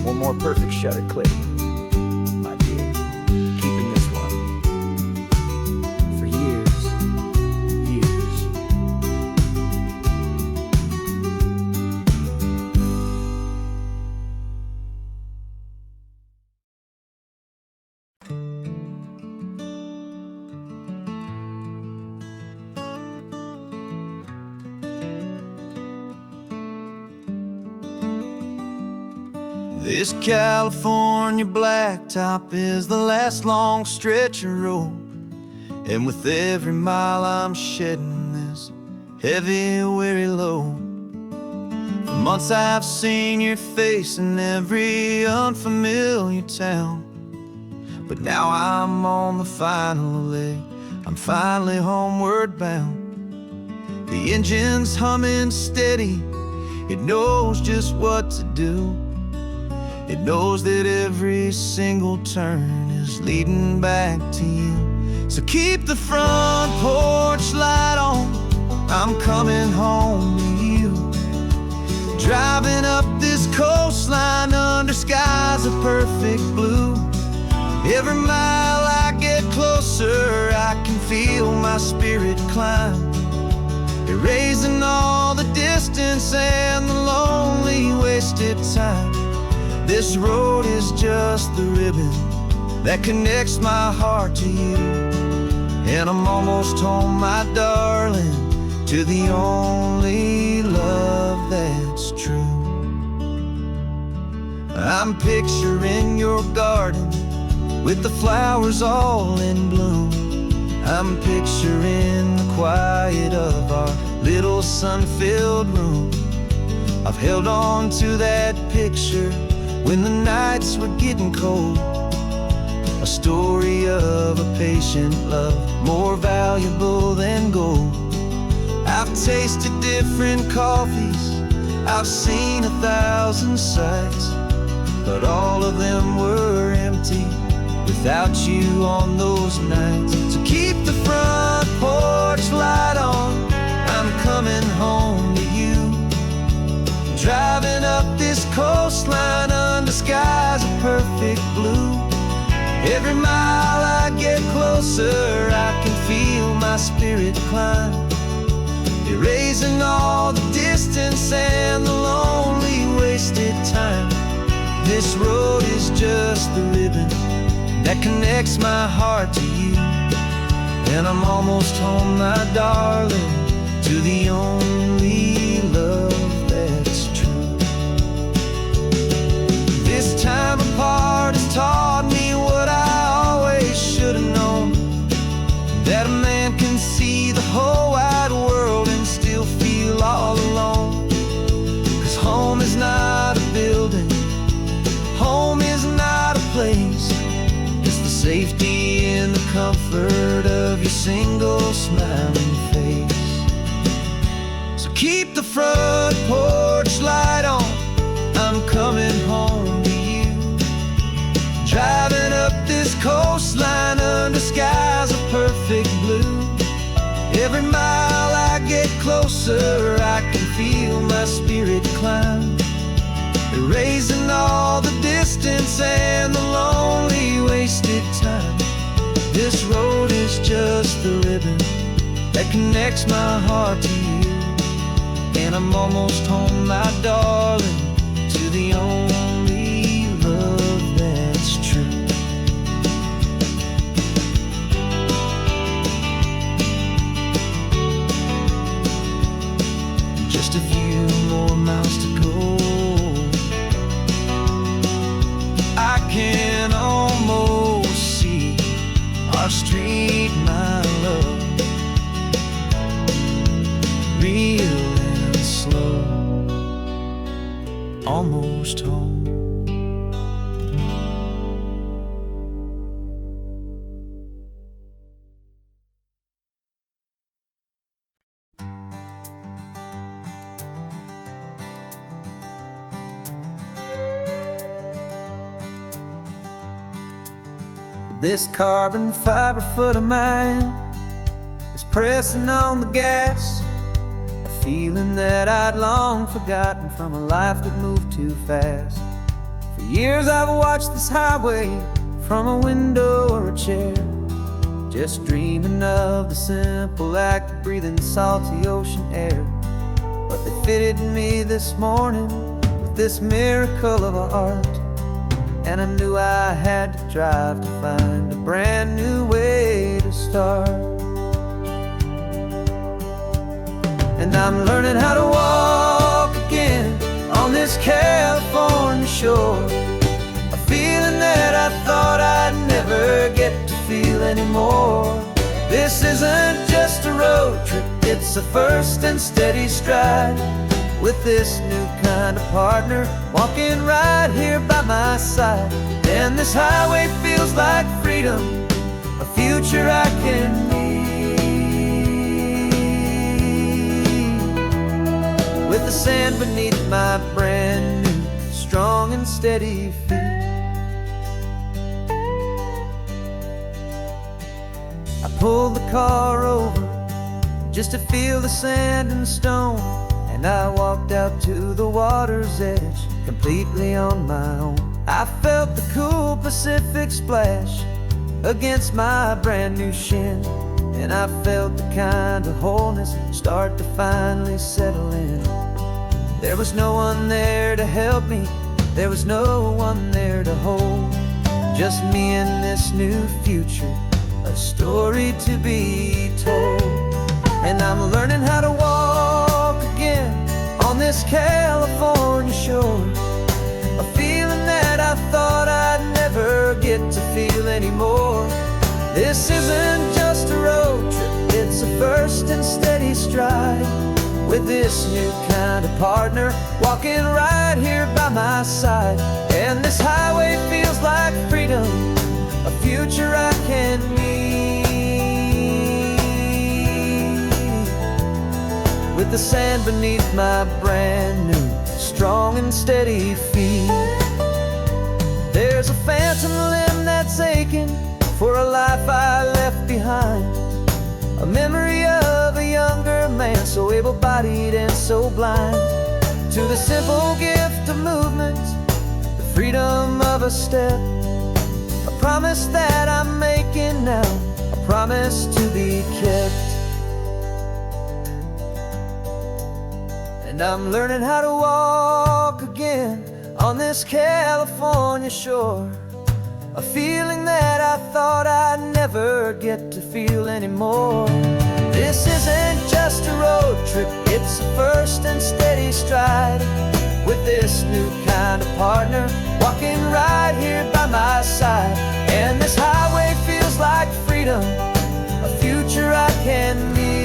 A: One more perfect shutter click. My dear, keeping this one for years, years. This California blacktop is the last long stretch of road, And with every mile I'm shedding this heavy, weary load. For months I've seen your face in every unfamiliar town, but now I'm on the final leg, I'm finally homeward bound. The engine's humming steady, it knows just what to do. It knows that every single turn is leading back to you. So keep the front porch light on, I'm coming home to you. Driving up this coastline under skies of perfect blue. Every mile I get closer, I can feel my spirit climb, erasing all the distance and the lonely wasted time. This road is just the ribbon that connects my heart to you. And I'm almost home, my darling, to the only love that's true. I'm picturing your garden with the flowers all in bloom. I'm picturing the quiet of our little sun-filled room. I've held on to that picture when the nights were getting cold. A story of a patient love, more valuable than gold. I've tasted different coffees, I've seen 1,000 sights, but all of them were empty without you on those nights. So keep the front porch light on, I'm coming home to you. Driving up this coastline under skies of perfect blue. Every mile I get closer, I can feel my spirit climb, erasing all the distance and the lonely wasted time. This road is just the ribbon that connects my heart to you. And I'm almost home, my darling, to the only love that's true. This time apart has taught me what I always should have known, that a man can see the whole wide world and still feel all alone. 'Cause home is not a building, home is not a place, it's the safety and the comfort of your single smiling face. So keep the front porch light on, I'm coming home to you. Driving up this coastline under skies of perfect blue. Every mile I get closer, I can feel my spirit climb, erasing all the distance and the lonely wasted time. This road is just the ribbon that connects my heart to you. And I'm almost home, my darling, to the only love that's true. Just a few more miles to go, I can almost see our street, my love, real and slow, almost home. This carbon fiber foot of mine is pressing on the gas, a feeling that I'd long forgotten from a life that moved too fast. For years I've watched this highway from a window or a chair, just dreaming of the simple act of breathing salty ocean air. But they fitted me this morning with this miracle of art, and I knew I had to drive to find a brand new way to start. And I'm learning how to walk again on this California shore, a feeling that I thought I'd never get to feel anymore. This It's a first and steady stride with this new kind of partner, walking right here by my side. And this highway feels like freedom, a future I can need. With the sand beneath my brand new, strong and steady feet. I pulled the car over just to feel the sand and stone, and I walked out to the water's edge, completely on my own. I felt the cool Pacific splash against my brand new shin, and I felt the kind of wholeness start to finally settle in. There was no one there to help me, there was no one there to hold, just me and this new future, a story to be told. And I'm learning how to walk again on this California shore, a feeling that I thought I'd never get to feel anymore. This isn't just a road trip, it's a first and steady stride with this new kind of partner, walking right here by my side. And this highway feels like freedom, a future I can need. With the sand beneath my brand new, strong and steady feet. There's a phantom limb that's aching for a life I left behind, a memory of a younger man, so able-bodied and so blind, to the simple gift of movement, the freedom of a step, a promise that I'm making now, a promise to be kept. And I'm learning how to walk again on this California shore, a feeling that I thought I'd never get to feel anymore. This isn't just a road trip, it's a first and steady stride with this new kind of partner, walking right here by my side. And this highway feels like freedom, a future I can need.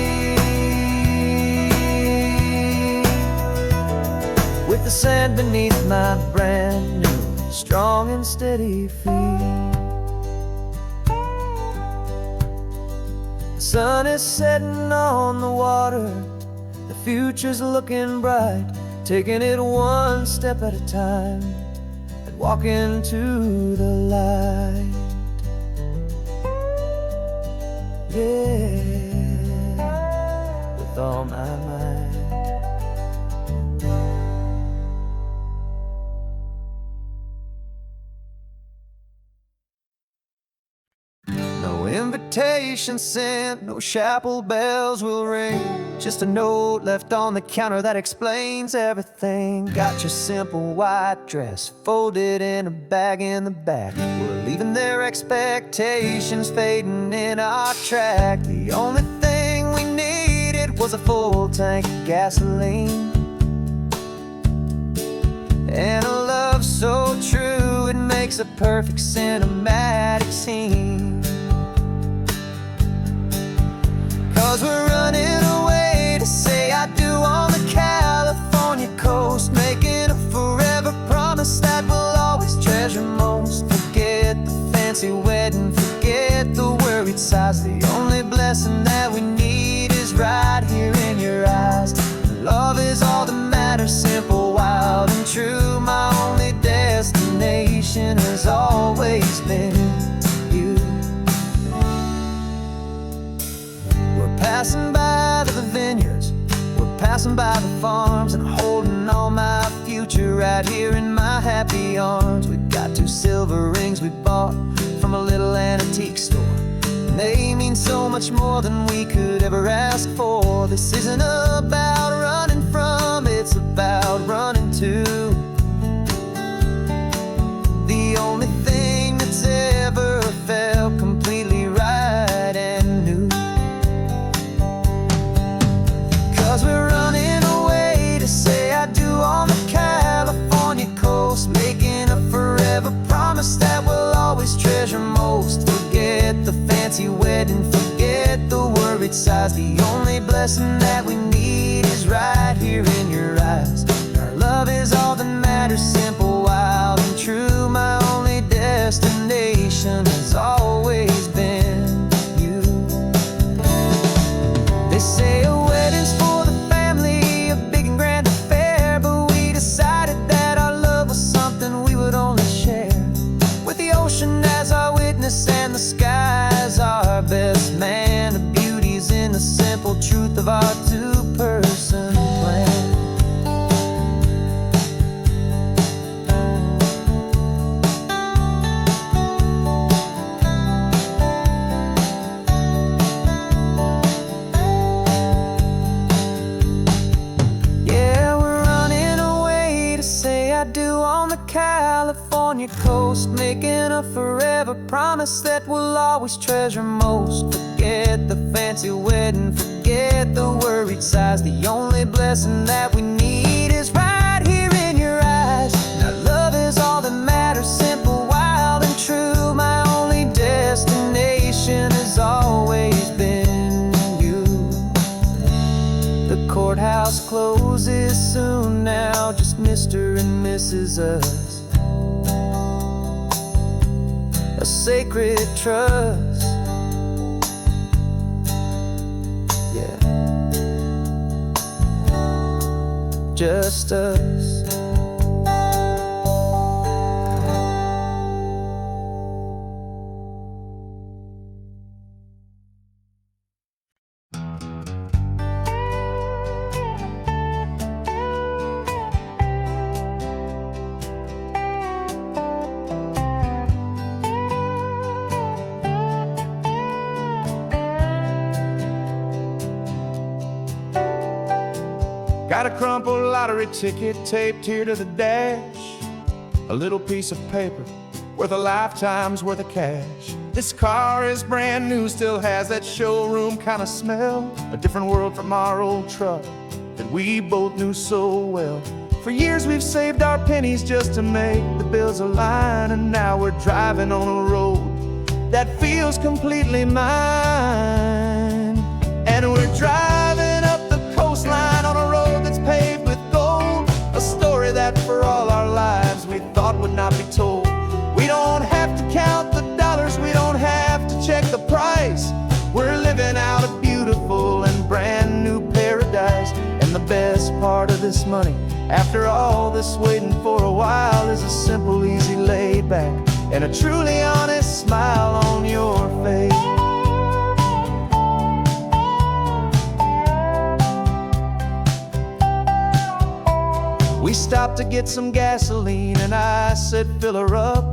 A: With the sand beneath my brand new, strong and steady feet. The sun is setting on the water, the future's looking bright, taking it one step at a time and walking to the light. Yeah, with all my might. No invitation sent, no chapel bells will ring, just a note left on the counter that explains everything. Got your simple white dress folded in a bag in the back. We're leaving their expectations fading in our track. The only thing we needed was a full tank of gasoline, and a love so true it makes a perfect cinematic scene. 'Cause we're running away to say I do on the California coast, making a forever promise that we'll always treasure most. Forget the fancy wedding, forget the worried sighs. The only blessing that we need is right here in your eyes. Love is all that matters, simple, wild and true. My only destination has always been you. We're passing by the vineyards, we're passing by the farms, and holding on my future right here in my happy arms. We've got 2 silver rings we bought from a little antique store, and they mean so much more than we could ever ask for. This isn't about running from, it's about running to the only thing that's ever felt completely right and new. 'Cause we're running away to say I do on the California coast, making a forever promise that we'll always treasure most. Forget the fancy wedding, forget the worried worried sighs. The only blessing that we need is right here in your eyes. Our love is all that matters, simple, wild, and true. My only destination has always been you. They say a wedding's for the family, a big and grand affair, but we decided that our love was something we would only share with the ocean as our witness and the sky as our best man. The beauty's in the simple truth of our two-person plan. Yeah, we're running away to say I do on the California coast, making a forever promise that we'll always treasure most. Forget the fancy wedding, forget the worried sighs. The only blessing that we need is right here in your eyes. Now love is all that matters, simple, wild, and true. My only destination has always been you. The courthouse closes soon now, just Mr. and Mrs. Us. A sacred trust, yeah, just us.
B: Got a crumpled lottery ticket taped here to the dash, a little piece of paper worth a lifetime's worth of cash. This car is brand new, still has that showroom kind of smell, a different world from our old truck that we both knew so well. For years we've saved our pennies just to make the bills align, and now we're driving on a road that feels completely mine. And we're driving up the coastline on a road that's paved with gold, a story that for all our lives we thought would not be told. We don't have to count the dollars, we don't have to check the price. We're living out a beautiful and brand new paradise. And the best part of this money, after all this waiting for a while, is a simple, easy, laid back, and a truly honest smile on your face. We stopped to get some gasoline and I said fill her up,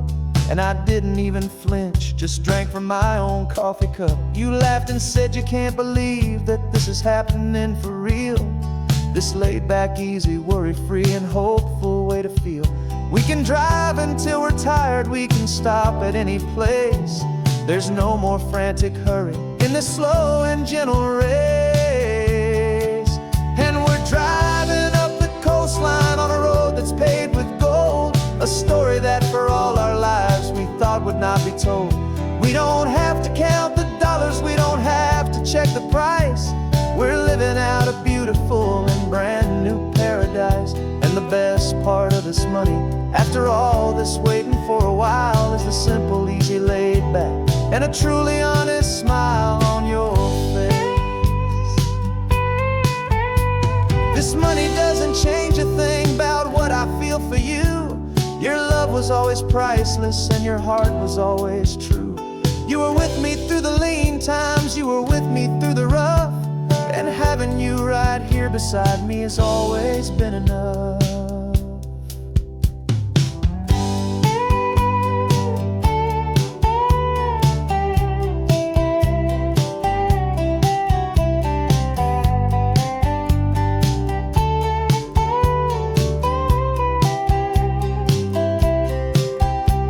B: and I didn't even flinch, just drank from my own coffee cup. You laughed and said you can't believe that this is happening for real. This laid back, easy, worry-free and hopeful way to feel. We can drive until we're tired, we can stop at any place. There's no more frantic hurry in this slow and gentle race. And we're driving up the coastline on a road that's paved with gold, a story that for all our lives we thought would not be told. We don't have to count the dollars, we don't have to check the price. We're living out a beautiful and brand new paradise. And the best part of this money, after all this waiting for a while, is the simple, easy, laid back, and a truly honest smile on your face. This money doesn't change a thing about what I feel for you. Your love was always priceless and your heart was always true. You were with me through the lean times, you were with me through the rough, and having you right here beside me has always been enough.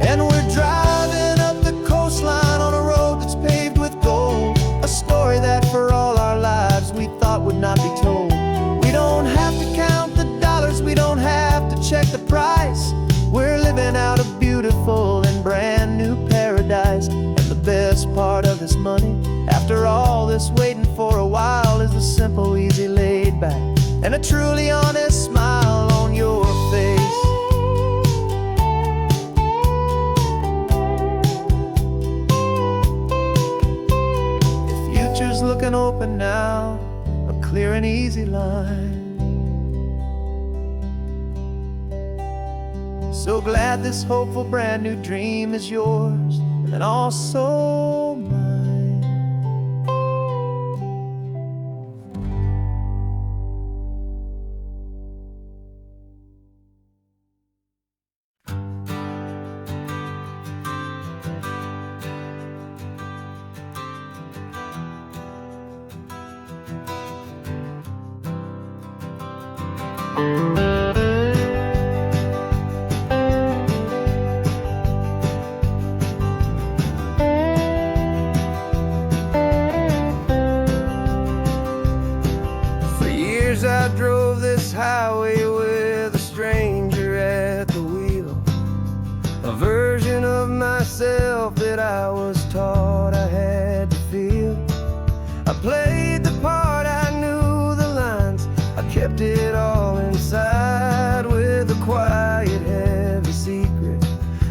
B: And we're driving up the coastline on a road that's paved with gold, a story that for all our lives we thought would not be told. We don't have to count the dollars, we don't have to check the price. We're living out a beautiful and brand new paradise. And the best part of this money, after all this waiting for a while is a simple, easy, laid back, and a truly honest smile on your face. The future's looking open now, a clear and easy line. So glad this hopeful brand new dream is yours and also mine. I drove this highway with a stranger at the wheel, a version of myself that I was taught I had to feel. I played the part, I knew the lines, I kept it all inside with a quiet, heavy secret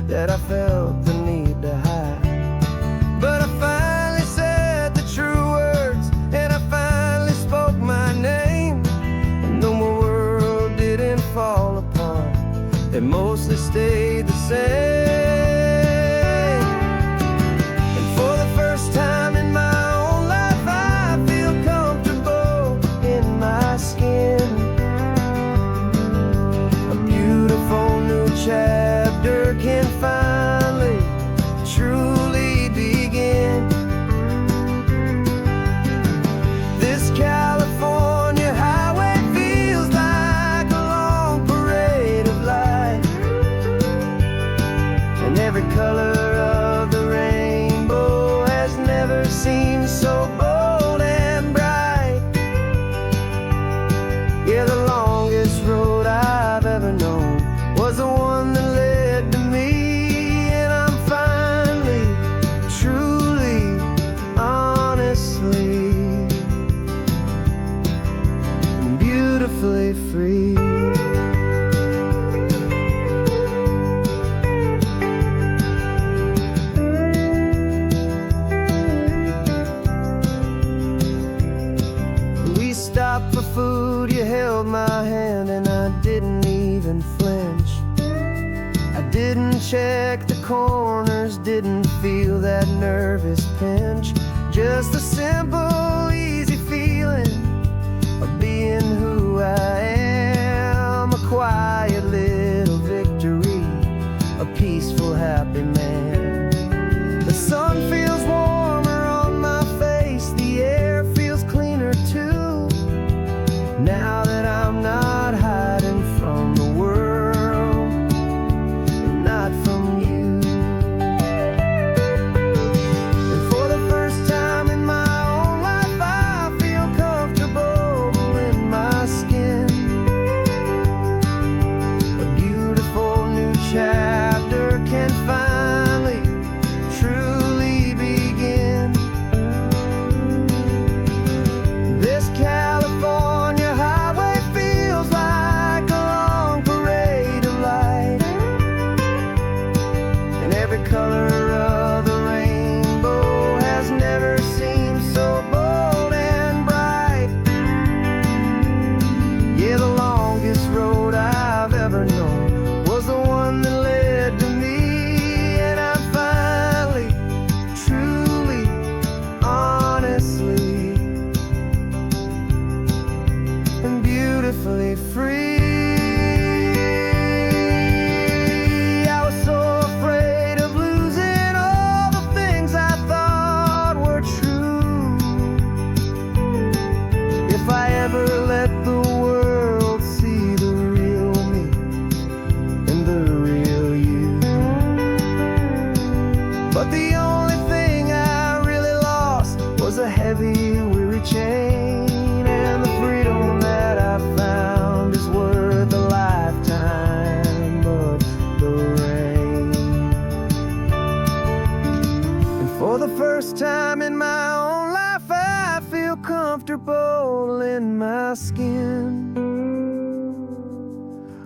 B: that I felt the need to hide. But I finally said the true words, and I finally spoke my name. Fall apart, it mostly stayed the same. And for the first time in my own life, I feel comfortable in my skin. A beautiful new chapter can finally, truly begin. This California highway feels like a long parade of light, and every color of the rainbow has never seemed so bold and bright. Yeah, the longest road I've ever known was the one that led to me, and I'm finally, truly, honestly, beautifully free. We stopped for food, you held my hand, and I didn't even flinch. I didn't check the corners, didn't feel that nervous pinch. Just a simple, easy feeling of being who I am. A quiet little victory, a peaceful, happy man. The sun feels warmer on my face, the air feels cleaner too, now that I'm not hiding from the world and not from you. And for the first time in my own life, I feel comfortable in my skin. A beautiful new chapter can finally, truly begin. This California highway feels like a long parade of light, and every color of the rainbow has never seemed so bold and bright. Yeah, the longest road I've ever known was the one that led to me, and I'm finally, truly, honestly, and beautifully free. I was so afraid of losing all the things I thought were true. If I ever let the world see the real me and the real you. But the only thing I really lost was a heavy, weary chain, and the freedom that I found is worth a lifetime of the rain. And for the first time in my own life, I
A: comfortable in my skin.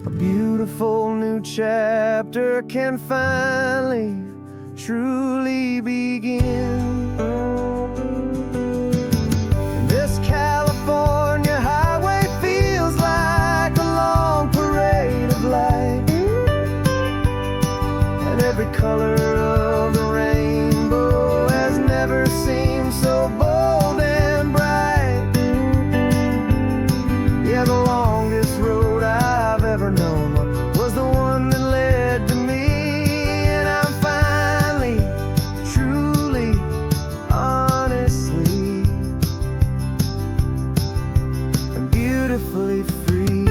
A: A beautiful new chapter can finally, truly begin. This California highway feels like a long parade of light, and every color of the rainbow has never seemed so bold and bright. Yeah, the longest road I've ever known was the one that led to me, and I'm finally, truly, honestly, and beautifully free.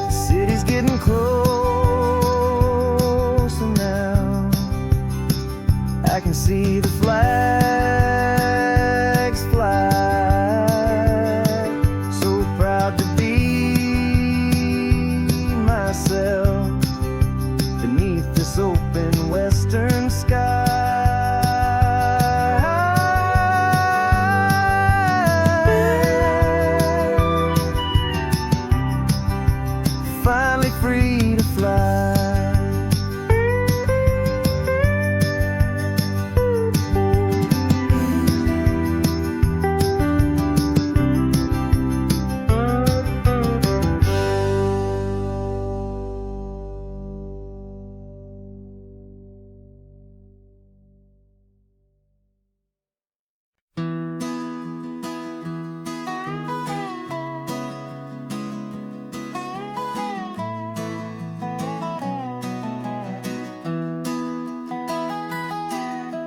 A: The city's getting closer now. I can see the flags fly. So proud to be myself beneath this open western sky. Finally free to fly.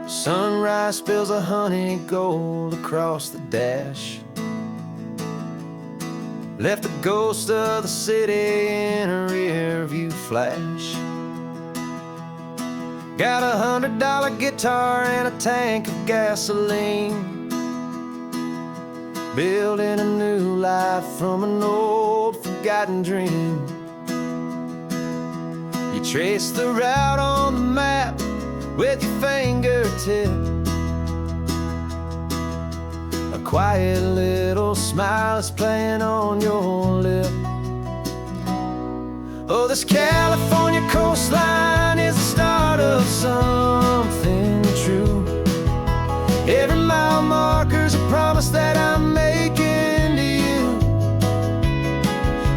A: Sunrise spills a honey gold across the dash. Left the ghost of the city in a rear view flash. Got $100 guitar and a tank of gasoline, building a new life from an old forgotten dream. You trace the route on the map with your fingertip. A quiet little smile is playing on your lip. Oh, this California coastline is the start of something true. Every mile marker's a promise that I'm making to you.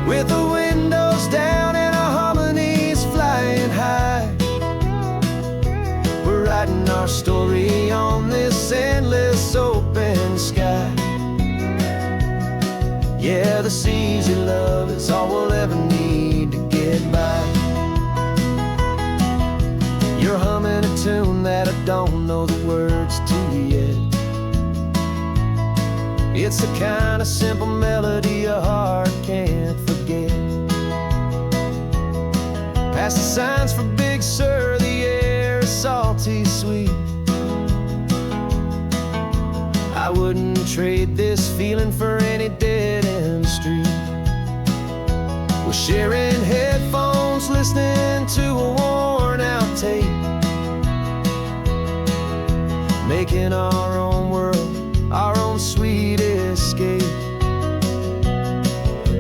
A: With the windows down and our harmonies flying high, we're writing our story on this endless open sky. Yeah, this easy love is all we'll ever need to get by. You're humming a tune that I don't know the words to yet. It's the kind of simple melody your heart can't forget. Past the signs for Big Sur, the air is salty sweet. I wouldn't trade this feeling for any dead-end street. We're sharing headphones, listening to a worn-out tape, making our own world, our own sweet escape.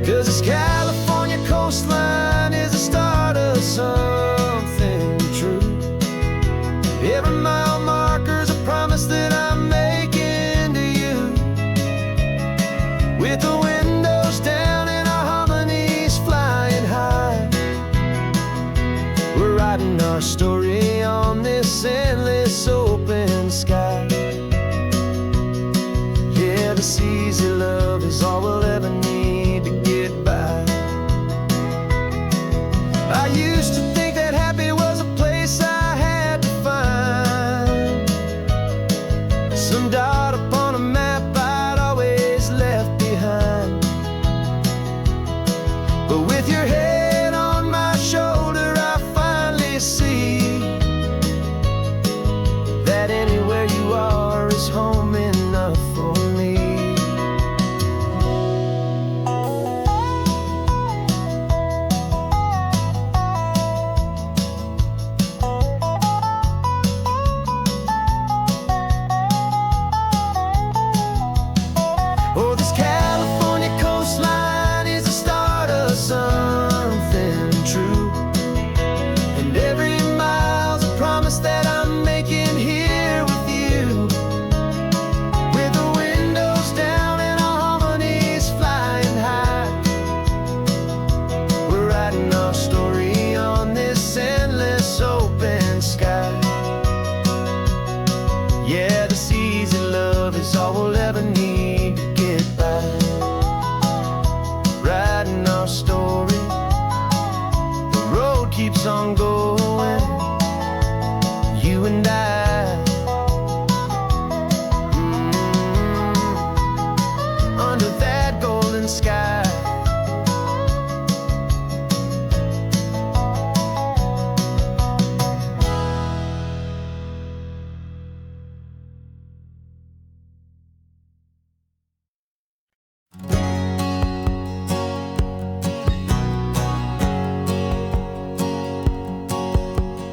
A: 'Cause this California coastline is the start of something true. Every mile marker's a promise that I'm making to you. With the windows down and our harmonies flying high, we're writing our story on this endless open sky. Yeah, this easy love is all we'll ever need to get by. I used to think that happy was a place I had to find, some dot upon a map I'd always left behind. But with your head on my shoulder, I finally see you and I. Under that golden sky.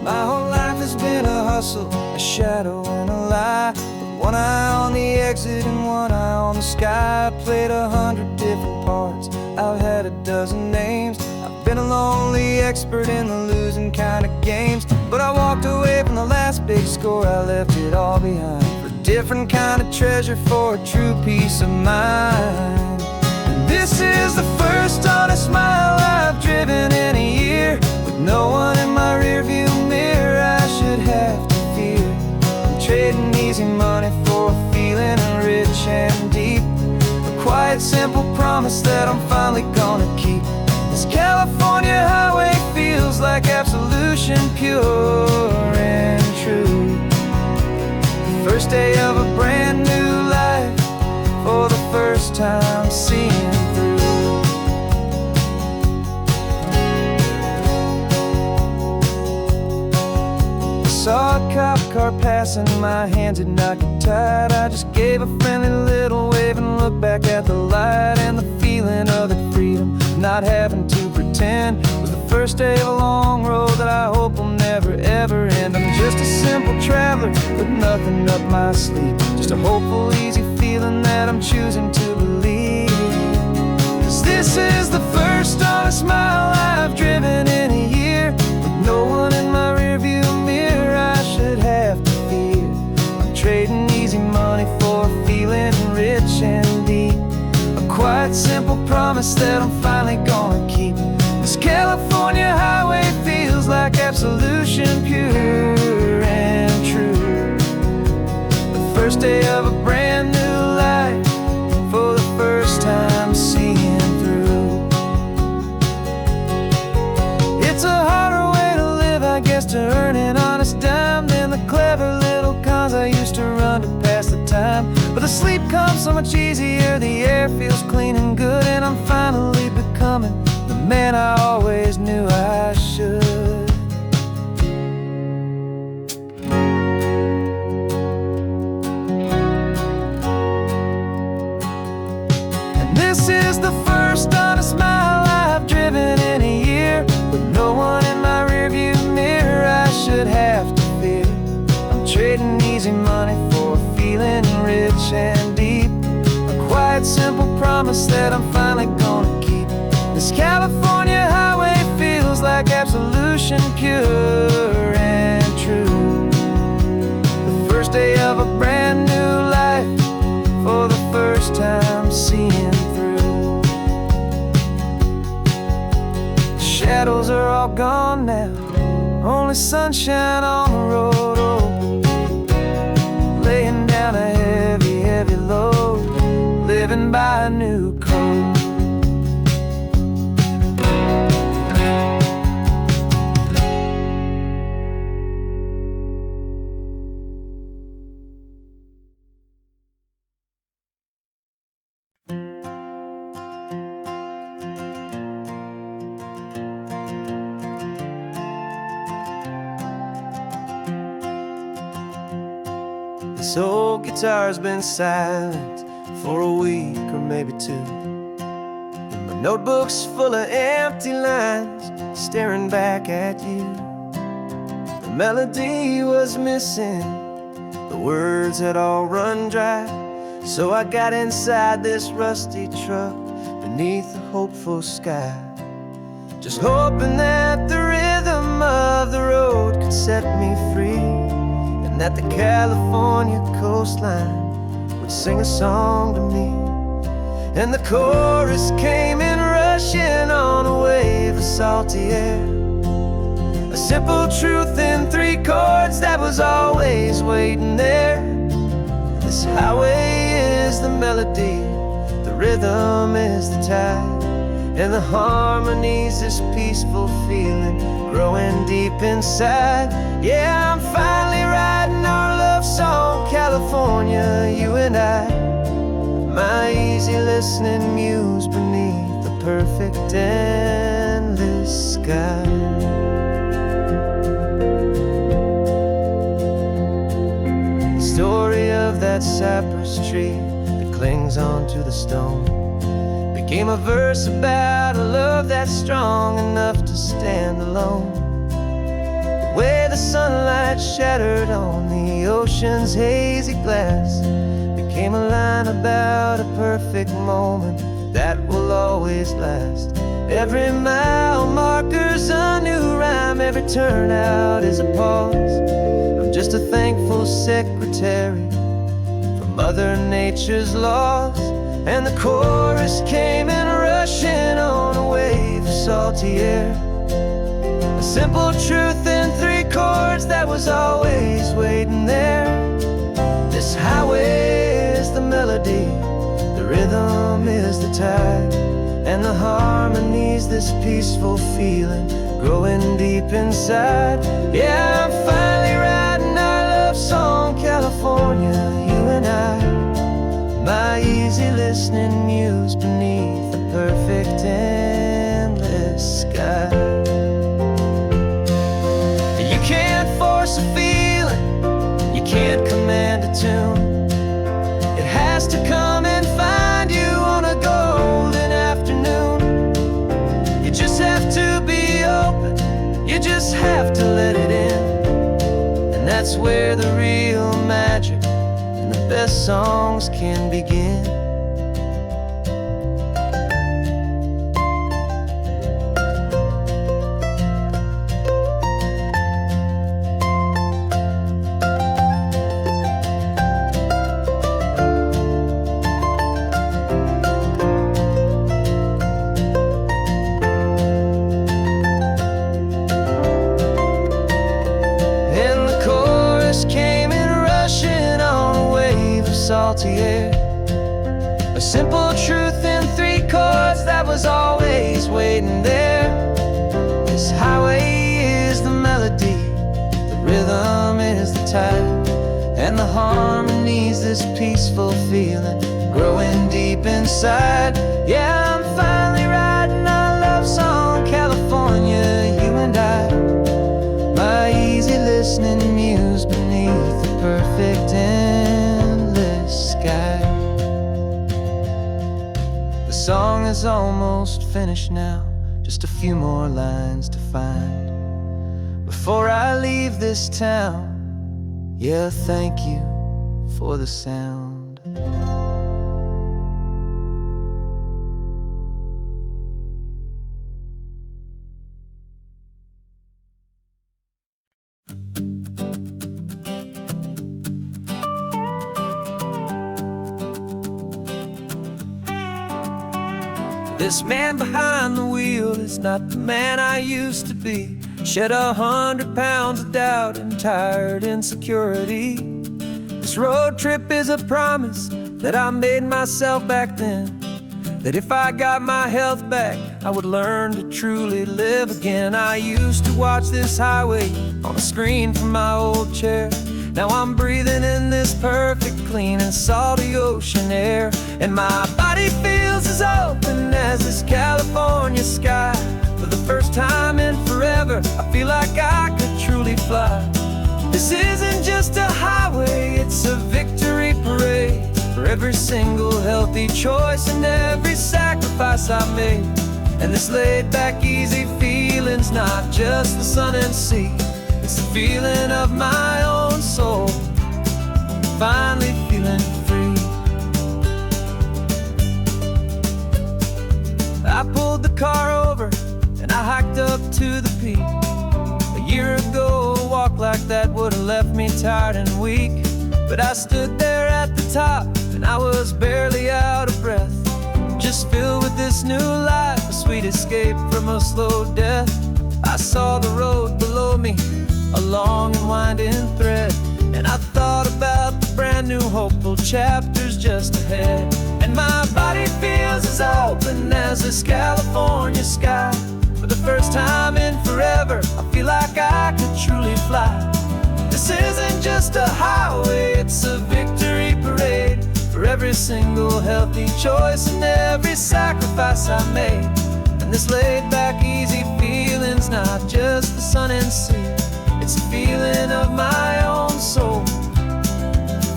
A: My whole life has been a hustle, a shadow and a lie, with one eye on the exit and one eye on the sky. I played 100 different parts, I've had a dozen names. I've been a lonely expert in the losing kind of games, but I walked away from the last big score, I left it all behind, for a different kind of treasure, for a true peace of mind. And this is the first honest mile I've driven in a year, with no one in my rearview mirror I should have to fear. I'm trading easy money for a feeling rich and deep, a quiet simple promise that I'm finally gonna keep. This California highway feels like absolution, pure and true. The first day of a brand new life, for the first time seeing through. Saw a cop car passing, my hands had not got tied. I just gave a friendly little wave and looked back at the light, and the feeling of the freedom, not having to pretend, was the first day of a long road that I hope will never ever end. I'm just a simple traveler with nothing up my sleeve, just a hopeful, easy feeling that I'm choosing to believe. 'Cause this is the first honest mile I've driven in a year, with no one in my rearview mirror I should have to fear. I'm trading easy money for a feeling rich and deep, a quiet simple promise that I'm finally gonna keep. This California highway feels like absolution, pure and true. The first day of a brand new life, for the first time seeing through. It's a harder way to live, I guess, to earn an honest dime than the clever little cons I used to run to pass the time. But the sleep comes so much easier, the air feels clean and good, and I'm finally becoming the man I always knew I should. And this is the first honest mile I've driven in a year, with no one in my rearview mirror I should have to fear. I'm trading easy money for a feeling rich and deep, a quiet simple promise that I'm finally gonna keep. This California highway feels like absolution, pure and true. The first day of a brand new life, for the first time seeing through. The shadows are all gone now, only sunshine on the road. Oh, laying down a heavy, heavy load, living by a new code. This old guitar's been silent for a week or maybe two, and my notebook's full of empty lines staring back at you. The melody was missing, the words had all run dry, so I got inside this rusty truck beneath a hopeful sky, just hoping that the rhythm of the road could set me free, and that the California coastline would sing a song to me. And the chorus came in rushing on a wave of salty air, a simple truth in 3 chords that was always waiting there. This highway is the melody, the rhythm is the tide, and the harmony's this peaceful feeling growing deep inside. Yeah, I'm finally right California, you and I, my easy listening muse beneath the perfect endless sky. The story of that cypress tree that clings onto the stone became a verse about a love that's strong enough to stand alone. The way the sunlight shattered on the ocean's hazy glass became a line about a perfect moment that will always last. Every mile marker's a new rhyme, every turnout is a pause. I'm just a thankful secretary for Mother Nature's laws. And the chorus came in rushing on a wave of salty air, a simple truth in 3 chords that was always waiting there. This highway is the melody, the rhythm is the tide, and the harmony's this peaceful feeling growing deep inside. Yeah, I'm finally writing our love song, California, you and I, my easy listening muse beneath the perfect endless sky. You can't force a feeling, you can't command a tune. It has to come and find you on a golden afternoon. You just have to be open, you just have to let it in. And that's where the real magic and the best songs can begin. Salty air, a simple truth in 3 chords that was always waiting there. This highway is the melody, the rhythm is the tide, and the harmony's this peaceful feeling growing deep inside. Yeah, I'm finally writing our love song, California, you and I, my easy listening muse beneath the perfect endless sky. The song is almost finished now, just a few more lines to find before I leave this town. Yeah, thank you for the sound. This man behind the wheel is not the man I used to be. Shed 100 pounds of doubt and tired insecurity. This road trip is a promise that I made myself back then, that if I got my health back, I would learn to truly live again. I used to watch this highway on a screen from my old chair. Now I'm breathing in this perfect, clean and salty ocean air, and my body feels as open as this California sky. For the first time in forever, I feel like I could truly fly. This isn't just a highway, it's a victory parade for every single healthy choice and every sacrifice I made. And this laid back, easy feeling's not just the sun and sea, it's the feeling of my own soul, finally feeling free. I pulled the car over and I hiked up to the peak. A year ago, a walk like that would have left me tired and weak, but I stood there at the top and I was barely out of breath, just filled with this new life, a sweet escape from a slow death. I saw the road below me, a long and winding thread, and I thought about the brand new hopeful chapters just ahead. And my body feels as open as this California sky. For the first time in forever, I feel like I could truly fly. This isn't isn't just a highway, it's a victory parade for every single healthy choice and every sacrifice I made. And this laid back, easy feeling's not just the sun and sea, it's a feeling of my own soul,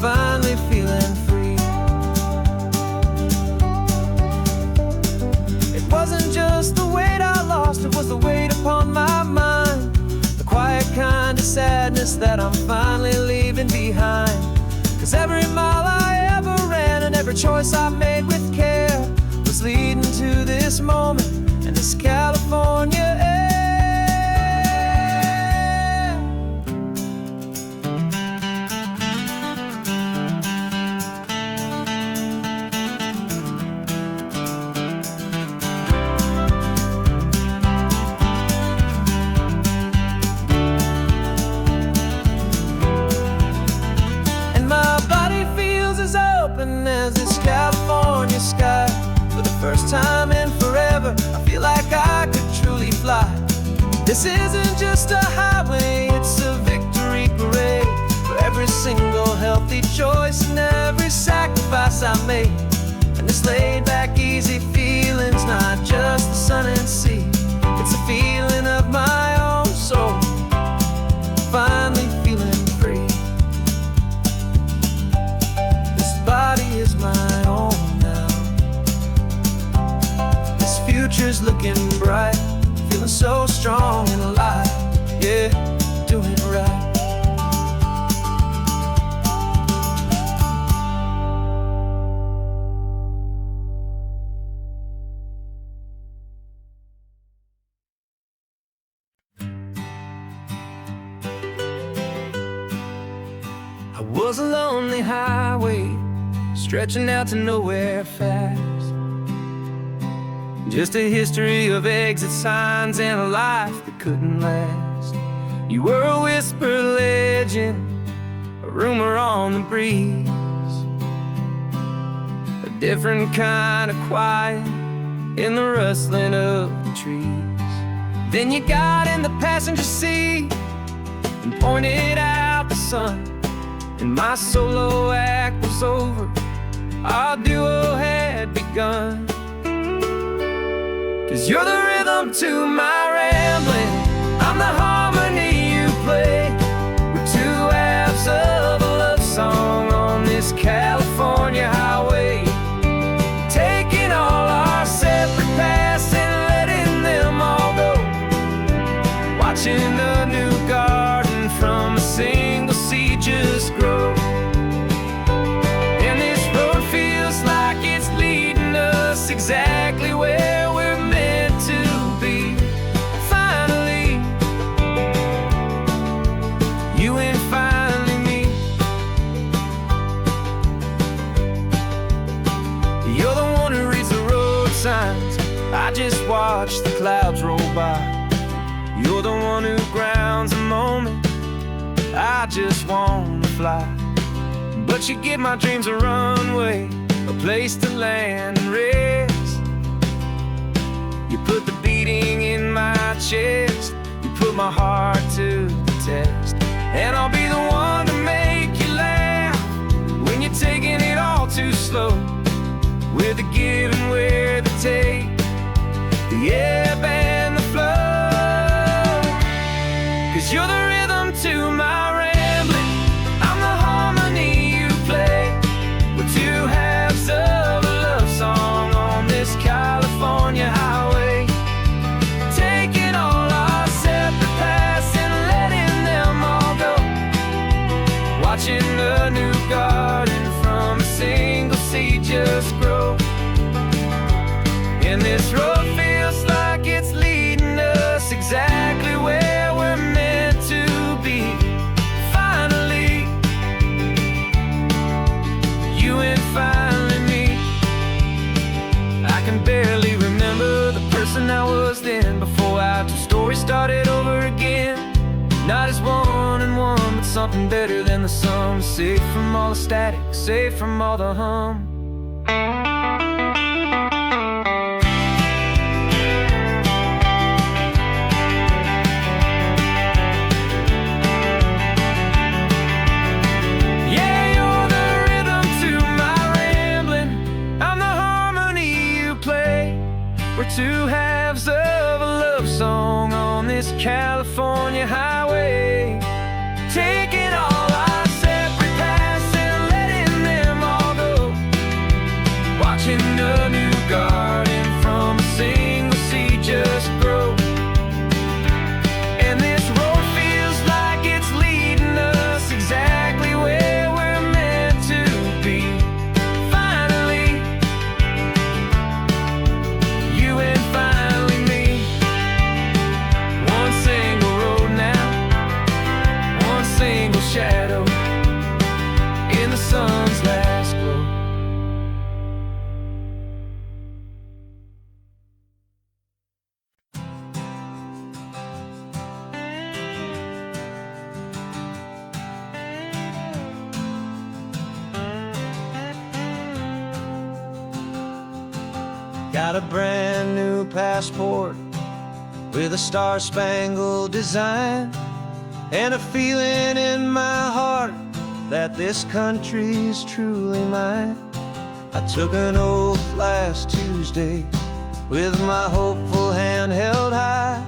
A: finally feeling free. It wasn't just the weight I lost, it was the weight upon my mind, the quiet kind of sadness that I'm finally leaving behind. 'Cause every mile I ever ran and every choice I made with care was leading to this moment and this California air. As this California sky, for the first time in forever, I feel like I could truly fly. This isn't just a highway, it's a victory parade for every single healthy choice and every sacrifice I made. And this laid back, easy feeling's not just the sun and sea, it's a feeling of my own soul, finally feeling free. Body is my own now. This future's looking bright, feeling so strong and alive. Yeah, doing it right. I was a lonely highway, stretching out to nowhere fast. Just a history of exit signs and a life that couldn't last. You were a whisper legend, a rumor on the breeze, a different kind of quiet in the rustling of the trees. Then you got in the passenger seat and pointed out the sun, and my solo act was over, our duo had begun. 'Cause you're the rhythm to my rambling, I'm the harmony you play. We're two halves of a love song on this California highway, taking all our separate paths and letting them all go, watching a new garden from a single seed just grow. Exactly where we're meant to be. Finally, you and finally me. You're the one who reads the road signs, I just watch the clouds roll by. You're the one who grounds the moment, I just wanna fly. But you give my dreams a runway, a place to land and rest. You put the beating in my chest, you put my heart to the test. And I'll be the one to make you laugh when you're taking it all too slow. With the give and with the take, the ebb and the flow. 'Cause you're the rhythm to my rambling, I'm the harmony you play. We're two halves of a love song on this California highway, taking all our separate paths and letting them all go, watching a new garden from a single seed just grow. And this road feels like it's leading us exactly where we're meant to be. Finally, you and finally me. I can barely remember the person I was then, before our two stories started over again. Not as one and one, but something better than the sum. Safe from all the static, safe from all the hum. California highway, taking all our separate paths and letting them all go, watching a new garden from a single seed just grow. And this road feels like it's leading us exactly where we're meant to be. Finally, you and finally me. One single road now, one single shadow in the sun's last glow. Got a brand new passport with a star-spangled design, and a feeling in my heart that this country's truly mine. I took an oath last Tuesday with my hopeful hand held high,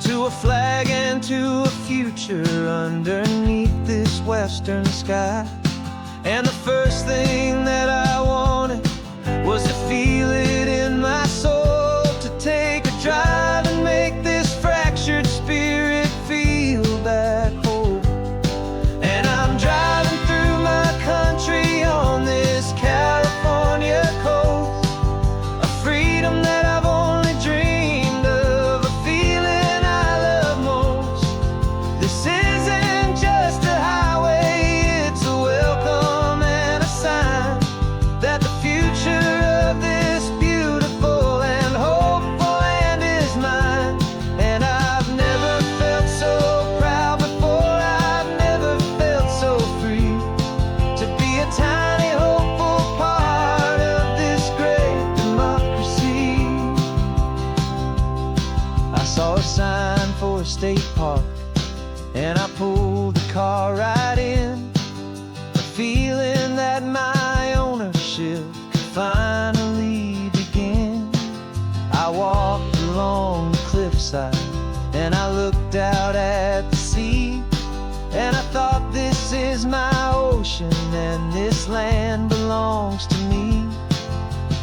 A: to a flag and to a future underneath this western sky. And the first thing that I wanted was to feel it in my soul, to take a drive and make this fractured spirit feel back home. And I'm driving through my country on this California coast, a freedom that I've only dreamed of, a feeling I love most. This isn't just a highway, it's a welcome and a sign that the future of this beautiful and hopeful land is mine. And I've never felt so proud before, I've never felt so free, to be a tiny hopeful part of this great democracy. I saw a sign for a state park, and I pulled the car right in, a feeling that my ownership could finally begin. I walked along the cliffside and I looked out at the sea, and I thought, this is my ocean and this land belongs to me.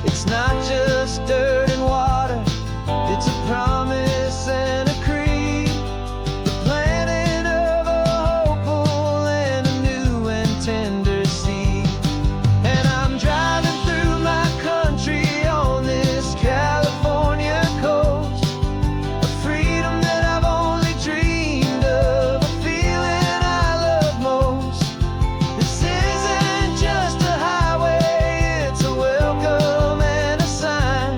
A: It's not just dirt and water, it's a promise and a creed, the planting of a hopeful and a new and tender seed. And I'm driving through my country on this California coast, a freedom that I've only dreamed of, a feeling I love most. This isn't just a highway, it's a welcome and a sign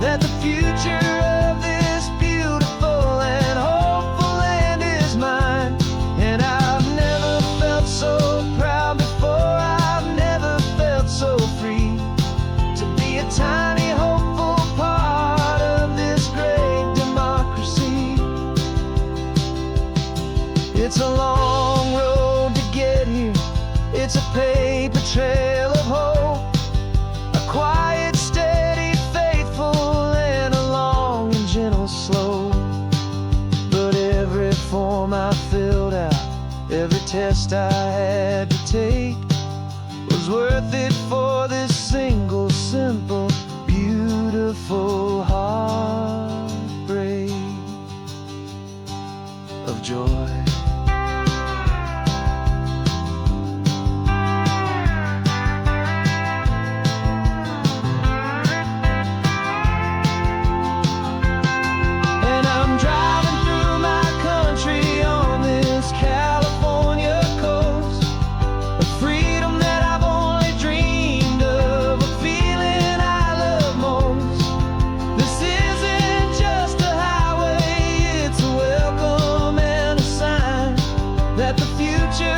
A: that the future of this beautiful and hopeful land is mine. And I've never felt so proud before, I've never felt so free, to be a tiny hopeful part of this great democracy. It's a long road to get here, it's a paper trail of hope, a quiet, steady, faithful, and a long and gentle slope. But every form I filled out, every test I had to take, was worth it for this single, simple, beautiful heartbreak of joy. And I'm driving through my country on this California coast, a freedom that I've only dreamed of, a feeling I love most. This isn't just a highway, it's a welcome and a sign that the future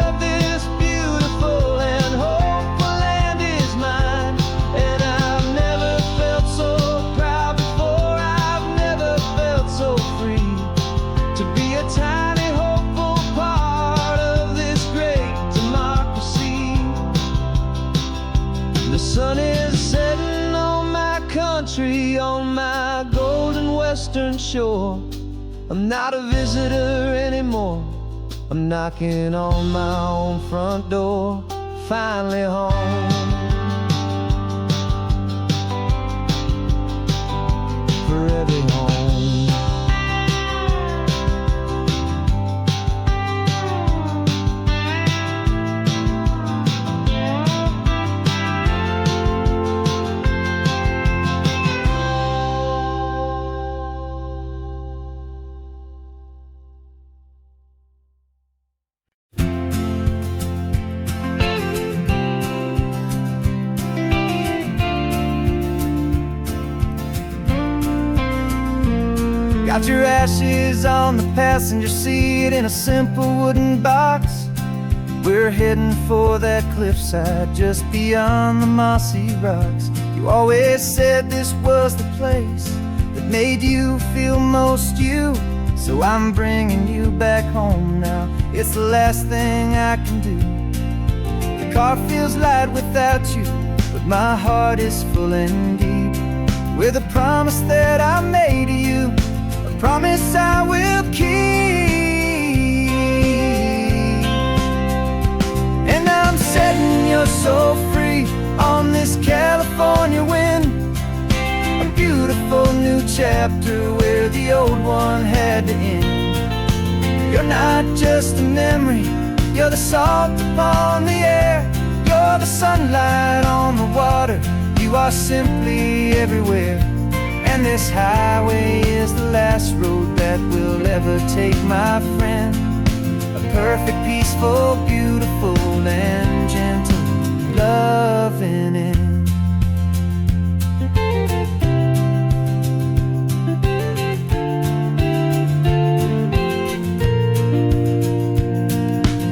A: of this beautiful and hopeful land is mine. And I've never felt so proud before, I've never felt so free, to be a tiny hopeful part of this great democracy. The sun is setting on my country, on my golden western shore, I'm not a visitor anymore. I'm knocking on my own front door, finally home. Forever home. Got your ashes on the passenger seat in a simple wooden box. We're heading for that cliffside just beyond the mossy rocks. You always said this was the place that made you feel most you. So I'm bringing you back home now. It's the last thing I can do. The car feels light without you, but my heart is full and deep with a promise that I made to you. Promise I will keep. And I'm setting your soul free on this California wind. A beautiful new chapter where the old one had to end. You're not just a memory, you're the salt upon the air. You're the sunlight on the water. You are simply everywhere. And this highway is the last road that we'll ever take, my friend. A perfect, peaceful, beautiful, and gentle, loving end.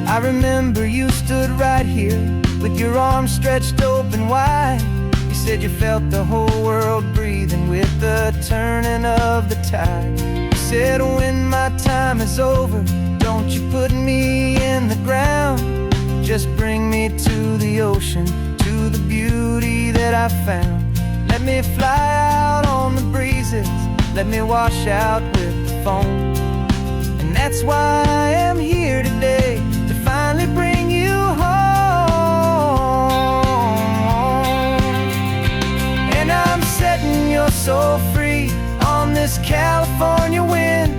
A: I remember you stood right here with your arms stretched open wide. Said you felt the whole world breathing with the turning of the tide. You said when my time is over, don't you put me in the ground. Just bring me to the ocean, to the beauty that I found. Let me fly out on the breezes, let me wash out with the foam. And that's why I am here today, to finally bring you home. Setting your soul free on this California wind.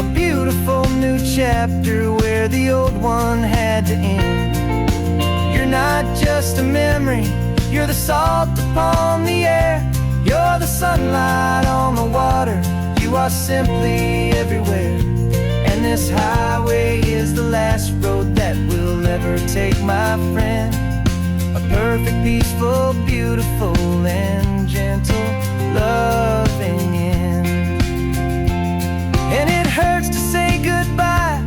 A: A beautiful new chapter where the old one had to end. You're not just a memory, you're the salt upon the air. You're the sunlight on the water. You are simply everywhere. And this highway is the last road that we'll ever take, my friend. A perfect, peaceful, beautiful, and gentle, loving end. And it hurts to say goodbye,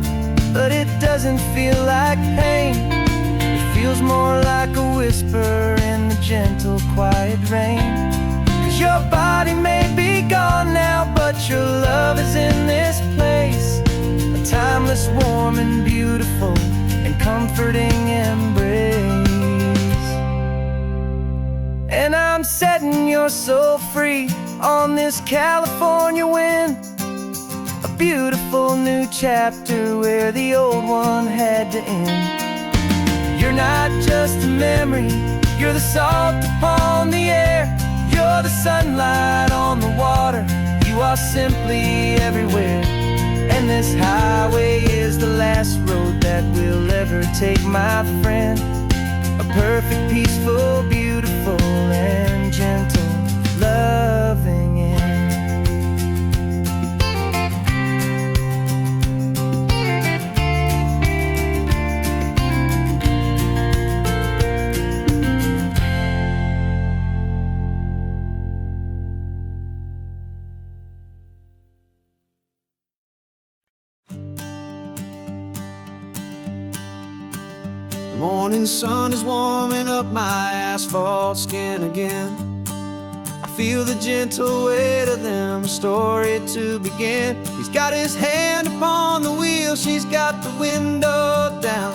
A: but it doesn't feel like pain. It feels more like a whisper in the gentle, quiet rain. 'Cause your body may be gone now, but your love is in this place. A timeless, warm, and beautiful, and comforting embrace. And I'm setting your soul free on this California wind. A beautiful new chapter where the old one had to end. You're not just a memory, you're the salt upon the air. You're the sunlight on the water. You are simply everywhere. And this highway is the last road that we'll ever take, my friend. A perfect, peaceful, beautiful, and gentle, loving end. The morning sun is warming up my asphalt skin again. I feel the gentle weight of them, a story to begin. He's got his hand upon the wheel, she's got the window down.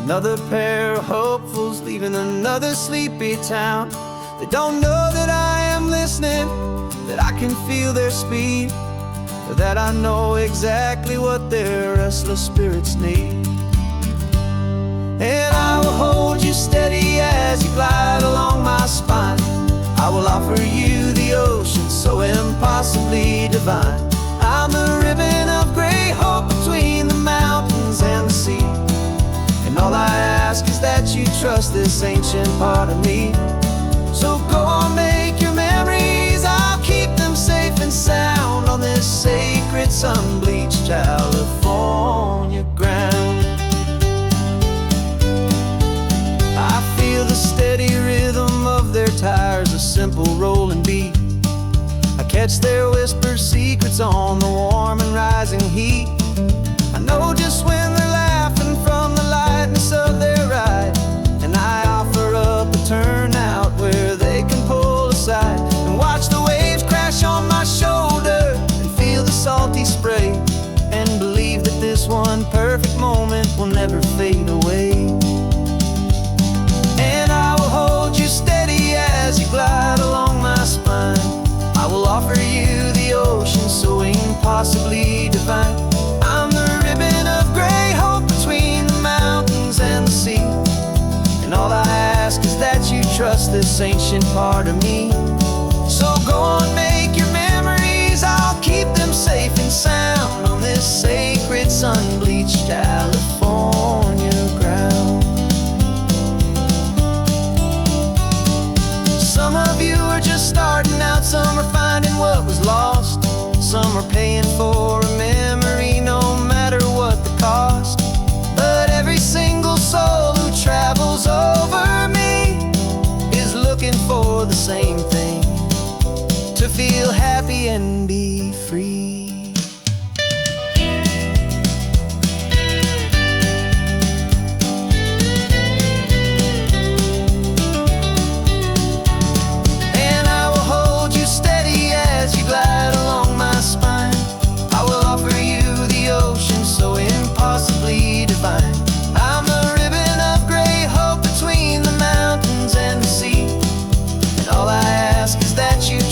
A: Another pair of hopefuls leaving another sleepy town. They don't know that I am listening, that I can feel their speed, For that I know exactly what their restless spirits need. And I will hold you steady as you glide along my spine. I will offer you the ocean so impossibly divine. I'm the ribbon of gray hope between the mountains and the sea. And all I ask is that you trust this ancient part of me. So go on, make your memories, I'll keep them safe and sound on this sacred sun-bleached California ground. I feel the steady rhythm of their tires, a simple rolling beat. I catch their whispered secrets on the warm and rising heat. I know just when they're laughing from the lightness of their ride, and I offer up a turnout where they can pull aside and watch the waves crash on my shoulder and feel the salty spray, and believe that this one perfect moment will never fade away. And I will hold you steady as you glide along my spine. I will offer you the ocean so impossibly divine. I'm the ribbon of gray hope between the mountains and the sea. And all I ask is that you trust this ancient part of me. So go on, make your memories, I'll keep them safe and sound on this sacred sun-bleached California ground. Some of you are just starting out, some are finding what was lost. Some are paying for a memory no matter what the cost. But every single soul who travels over me is looking for the same thing: to feel happy and be free.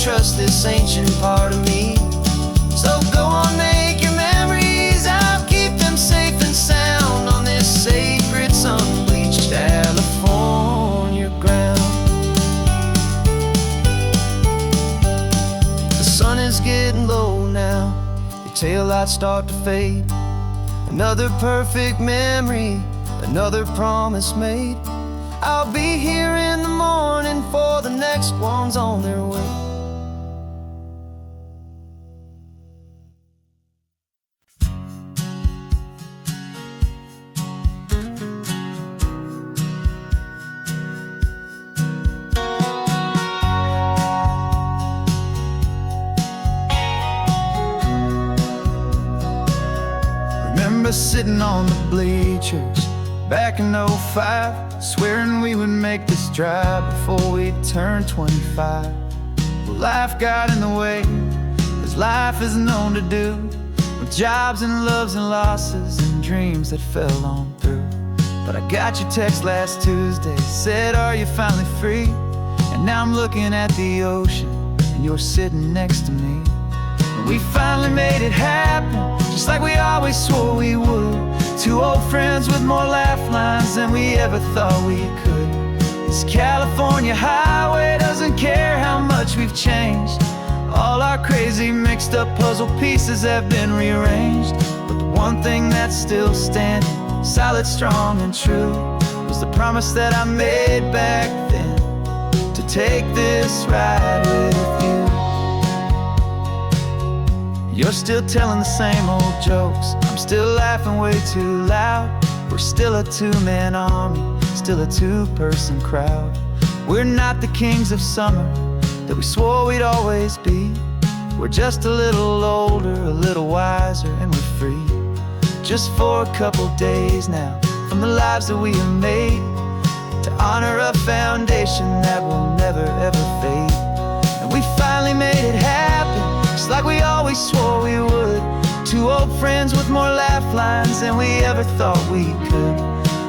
A: Trust this ancient part of me. So go on, make your memories, I'll keep them safe and sound on this sacred sun-bleached California ground. The sun is getting low now, your taillights start to fade. Another perfect memory, another promise made. I'll be here in the morning for the next ones on their way. Remember sitting on the bleachers back in '05, swearing we would make this drive before we turned 25. Well, life got in the way, as life is known to do, with jobs and loves and losses and dreams that fell on through. But I got your text last Tuesday, said, are you finally free? And now I'm looking at the ocean, and you're sitting next to me. And we finally made it happen, just like we always swore we would. Two old friends with more laugh lines than we ever thought we could. This California highway doesn't care how much we've changed. All our crazy mixed up puzzle pieces have been rearranged. But the one thing that's still standing, solid, strong and true, was the promise that I made back then, to take this ride with you. You're still telling the same old jokes, I'm still laughing way too loud. We're still a two-man army, still a two-person crowd. We're not the kings of summer that we swore we'd always be. We're just a little older, a little wiser, and we're free. Just for a couple days now, from the lives that we have made, to honor a foundation that will never ever fade. And we finally made it happen, just like we always swore we would. Two old friends with more laugh lines than we ever thought we could.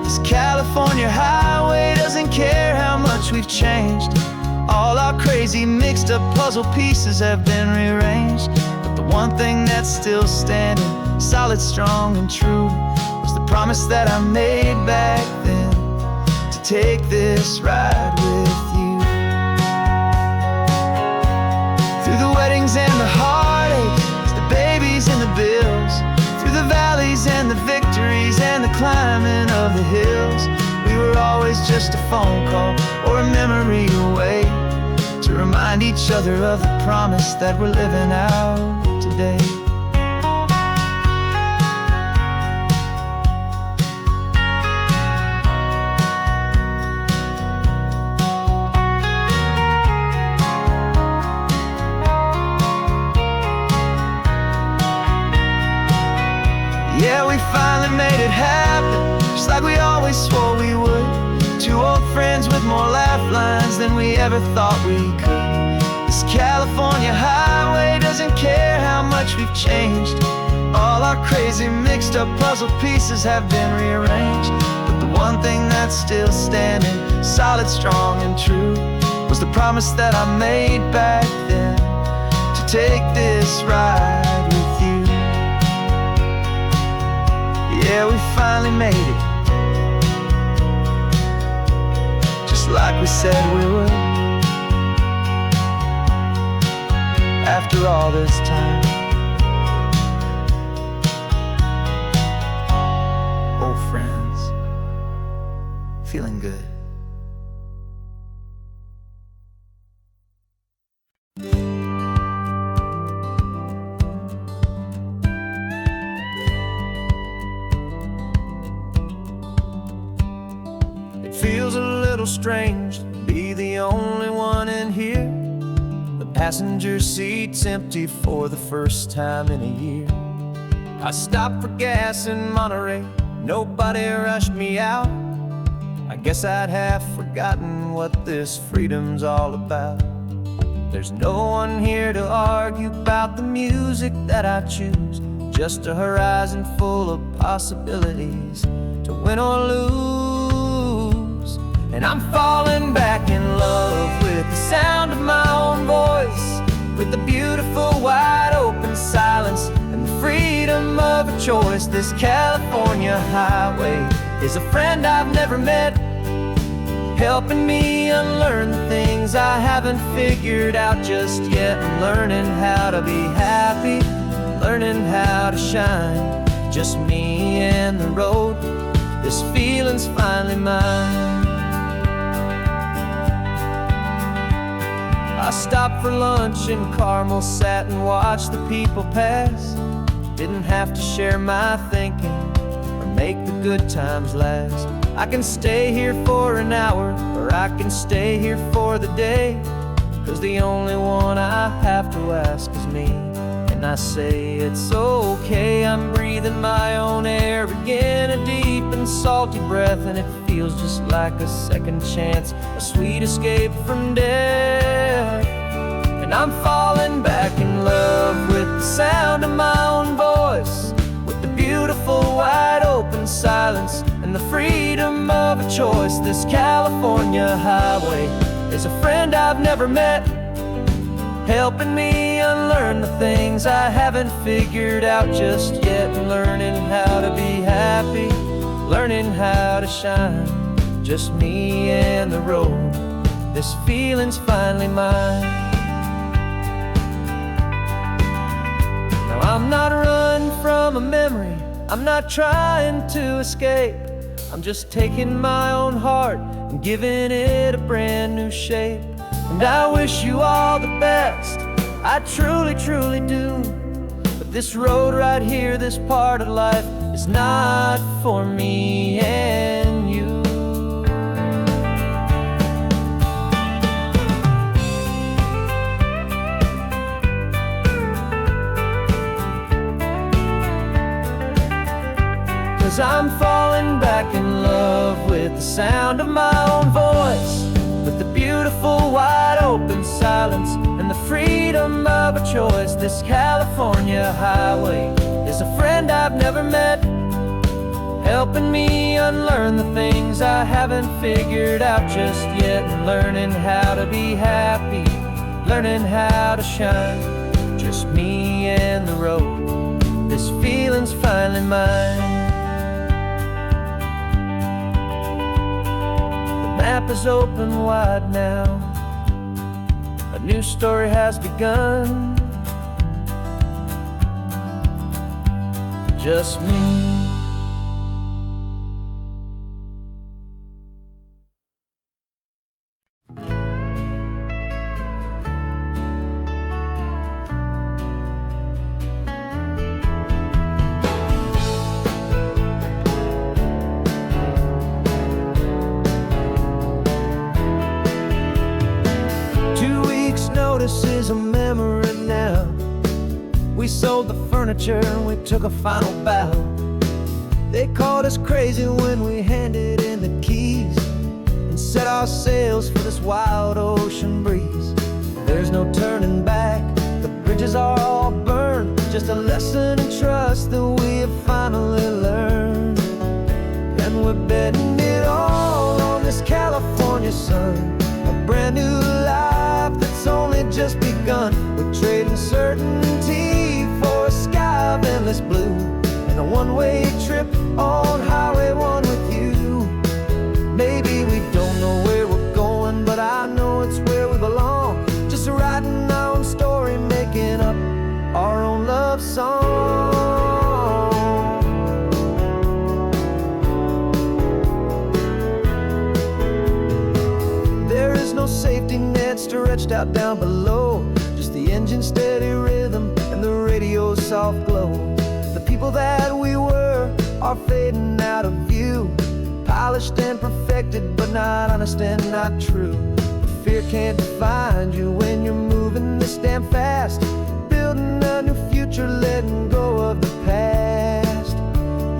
A: This California highway doesn't care how much we've changed. All our crazy mixed up puzzle pieces have been rearranged. But the The one thing that's still standing, solid, strong, and true, was the promise that I made back then, to take this ride with you. Through the weddings and the heartaches, the babies and the bills, through the valleys and the victories and the climbing of the hills, we were always just a phone call or a memory away, to remind each other of the promise that we're living out today. Yeah, we finally made it happen, just like we always swore we would. Two old friends with more laugh lines than we ever thought we could. This California highway doesn't care how much we've changed. All our crazy mixed up puzzle pieces have been rearranged. But the one thing that's still standing, solid, strong, and true, was the promise that I made back then, to take this ride with you. Yeah, we finally made it, just like we said we would. After all this time, old friends, feeling good. It feels a little strange to be the only one in here. The passenger seat's empty for the first time in a year. I stopped for gas in Monterey, nobody rushed me out. I guess I'd have forgotten what this freedom's all about. There's no one here to argue about the music that I choose, just a horizon full of possibilities to win or lose. And I'm falling back in love with the sound of my own voice, with the beautiful wide open silence and the freedom of a choice. This California highway is a friend I've never met, helping me unlearn the things I haven't figured out just yet. I'm learning how to be happy, learning how to shine, just me and the road. This feeling's finally mine. I stopped for lunch in Carmel, sat and watched the people pass. Didn't have to share my thinking or make the good times last. I can stay here for an hour, or I can stay here for the day, 'cause the only one I have to ask is me. And I say it's okay, I'm breathing my own air again, a deep and salty breath, and it feels just like a second chance, a sweet escape from death. And I'm falling back in love with the sound of my own voice, with the beautiful wide open silence and the freedom of a choice. This California highway is a friend I've never met, helping me unlearn the things I haven't figured out just yet. And learning how to be happy, learning how to shine, just me and the road. This feeling's finally mine. Now I'm not running from a memory, I'm not trying to escape. I'm just taking my own heart and giving it a brand new shape. And I wish you all the best, I truly, truly do. But this road right here, this part of life, is not for me and you. 'Cause I'm falling back in love with the sound of my own voice, with the beautiful wide open silence and the freedom of a choice. This California highway is a friend I've never met, helping me unlearn the things I haven't figured out just yet. And learning how to be happy, learning how to shine, just just me and the road. This feeling's finally mine. The map is open wide now. A new story has begun. Just me. 2 weeks' notice is a memory now. We sold the furniture and we took a final bow. They called us crazy when we handed in the keys and set our sails for this wild ocean breeze. There's no turning back, the bridges are all burned. Just a lesson in trust that we have finally learned. And we're betting it all on this California sun, a brand new life that's only just begun. We're trading certainty for a sky of endless blue, and a one-way trip on Highway 1 with you. Maybe we don't know where we're going, but I know it's where we belong. Just writing our own story, making up our own love song. There is no safety net stretched out down below, just the engine's steady rhythm and the radio's soft glow. The people that we were are fading out of view, polished and perfected, but not honest and not true. Fear can't find you when you're moving this damn fast, building a new future, letting go of the past.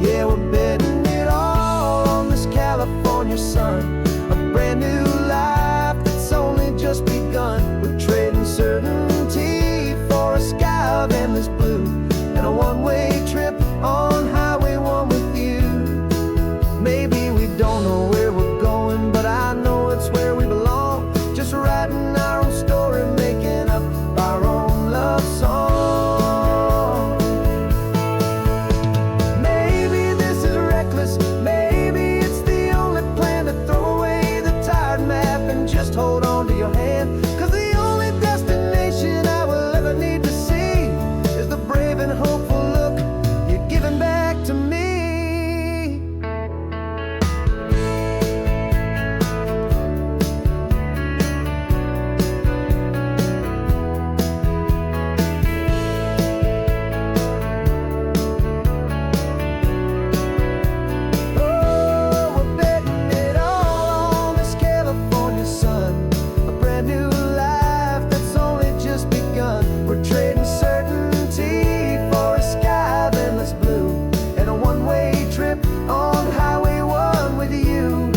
A: Yeah, we're betting it all on this California sun, a brand new life that's only just begun. We're trading certainty for a sky of endless blue, and a one-way trip on Highway 1 with you. Maybe we don't know where we're going, but I know it's where we belong. Just writing our own story, making up our own love song. Maybe this is reckless, maybe it's the only plan to throw away the tired map and just hold on to your hand. 'Cause the only destination I will ever need to see is the brave and hopeful look you're giving back to me. Oh, we're betting it all on this California sun, a brand new life that's only just begun. We're trading certainty for a sky of endless blue, and a one-way trip on Highway 1 with you.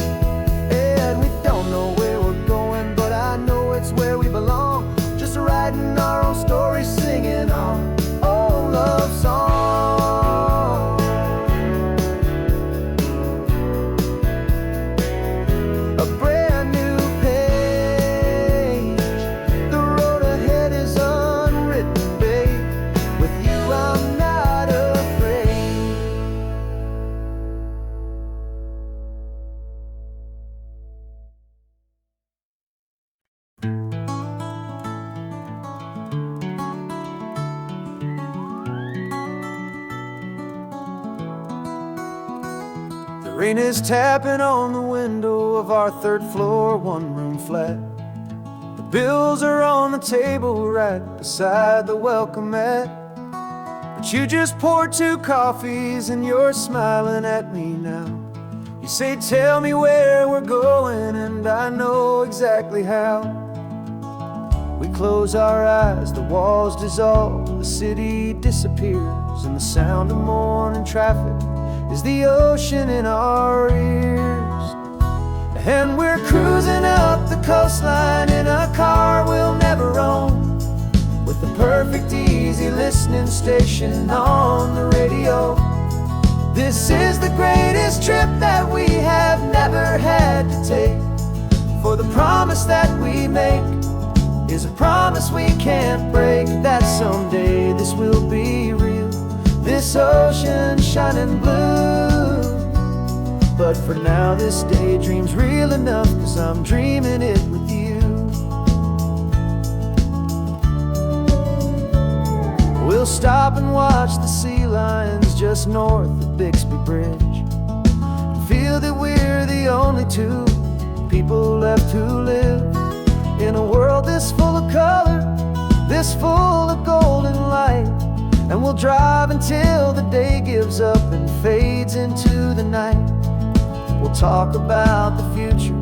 A: And we don't know where we're going, but I know it's where we belong. Just writing our own story, singing our own love song. A brand new page, the road ahead is unwritten, babe. With you I'm not afraid. The rain is tapping on the window of our third floor, one-room flat. The bills are on the table right beside the welcome mat. But you just poured 2 coffees and you're smiling at me now. You say, tell me where we're going, and I know exactly how. We close our eyes, the walls dissolve, the city disappears, and the sound of morning traffic is the ocean in our ears. And we're cruising up the coastline in a car we'll never own, with the perfect easy listening station on the radio. This is the greatest trip that we have never had to take, for the promise that we make is a promise we can't break, that someday this will be real, this ocean shining blue. But for now this daydream's real enough, 'cause I'm dreaming it with you. We'll stop and watch the sea lions just north of Bixby Bridge, feel that we're the only two people left who live in a world this full of color, this full of golden light. And we'll drive until the day gives up and fades into the night. We'll talk about the future,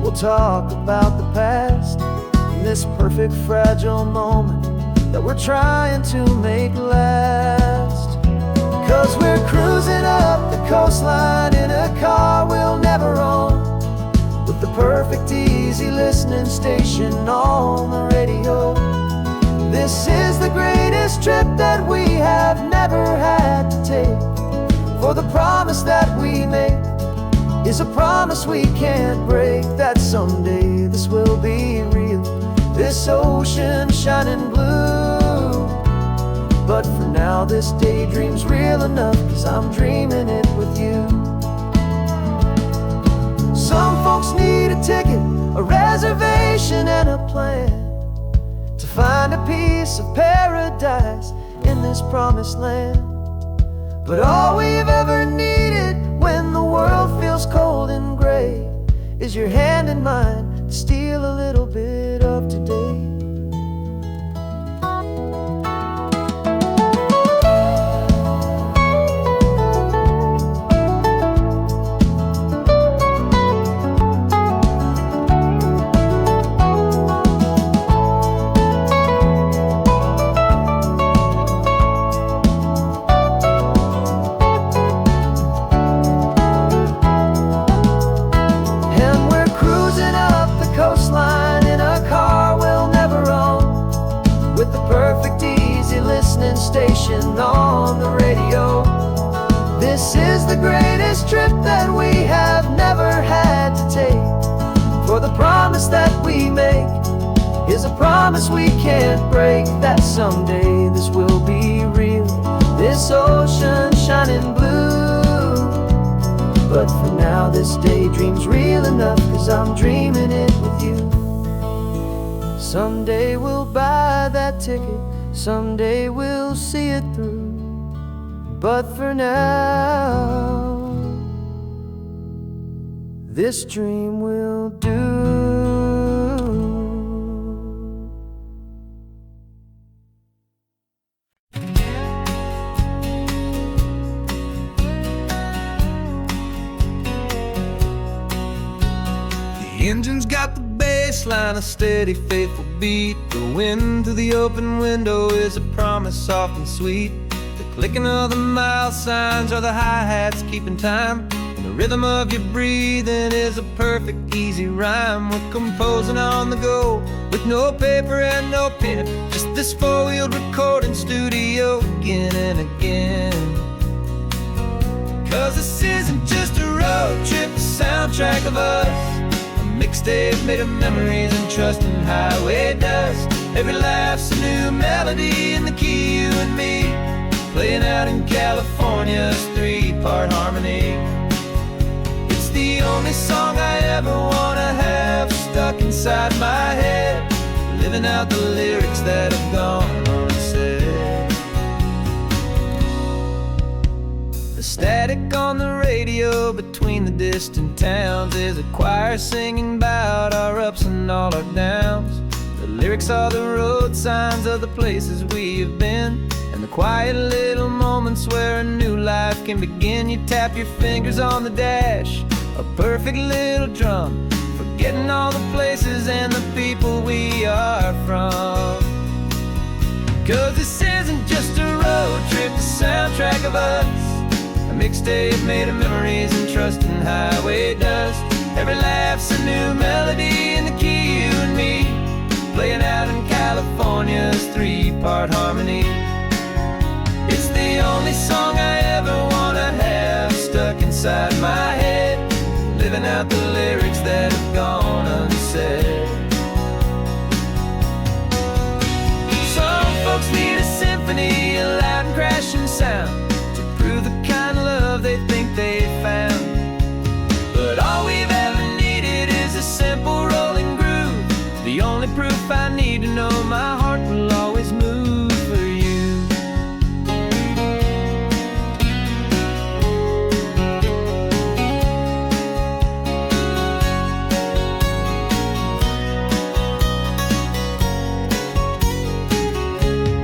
A: we'll talk about the past, in this perfect fragile moment that we're trying to make last. 'Cause we're cruising up the coastline in a car we'll never own, with the perfect easy listening station on the radio. This is the greatest trip that we have never had to take, for the promise that we make is a promise we can't break, that someday this will be real, this ocean shining blue. But for now this daydream's real enough, 'cause I'm dreaming it with you. Some folks need a ticket, a reservation and a plan, to find a piece of paradise in this promised land. But all we've ever needed when the world feels cold and gray is your hand in mine to steal a little bit of today. Station on the radio. This is the greatest trip that we have never had to take, for the promise that we make is a promise we can't break, that someday this will be real, this ocean shining blue. But for now this daydream's real enough, 'cause I'm dreaming it with you. Someday we'll buy that ticket, someday we'll see it through, but for now this dream will do.
C: The engine's got the baseline, a steady, faithful beat. The wind through the open window is a promise soft and sweet. The clicking of the mile signs are the hi-hats keeping time, and the rhythm of your breathing is a perfect, easy rhyme. We're composing on the go with no paper and no pen, just this four-wheeled recording studio again and again. 'Cause this isn't just a road trip, the soundtrack of us, mixtape made of memories and trust and highway dust. Every laugh's a new melody in the key, you and me, playing out in California's three-part harmony. It's the only song I ever wanna have stuck inside my head, living out the lyrics that have gone unsaid. The static on the radio between the distant towns is a choir singing about our ups and all our downs. The lyrics are the road signs of the places we have been, and the quiet little moments where a new life can begin. You tap your fingers on the dash, a perfect little drum, forgetting all the places and the people we are from. 'Cause this isn't just a road trip, the soundtrack of us, a mixtape made of memories and trust and highway dust. Every laugh's a new melody in the key, you and me, playing out in California's three-part harmony. It's the only song I ever wanna have stuck inside my head, living out the lyrics that have gone unsaid. my heart will always move for you.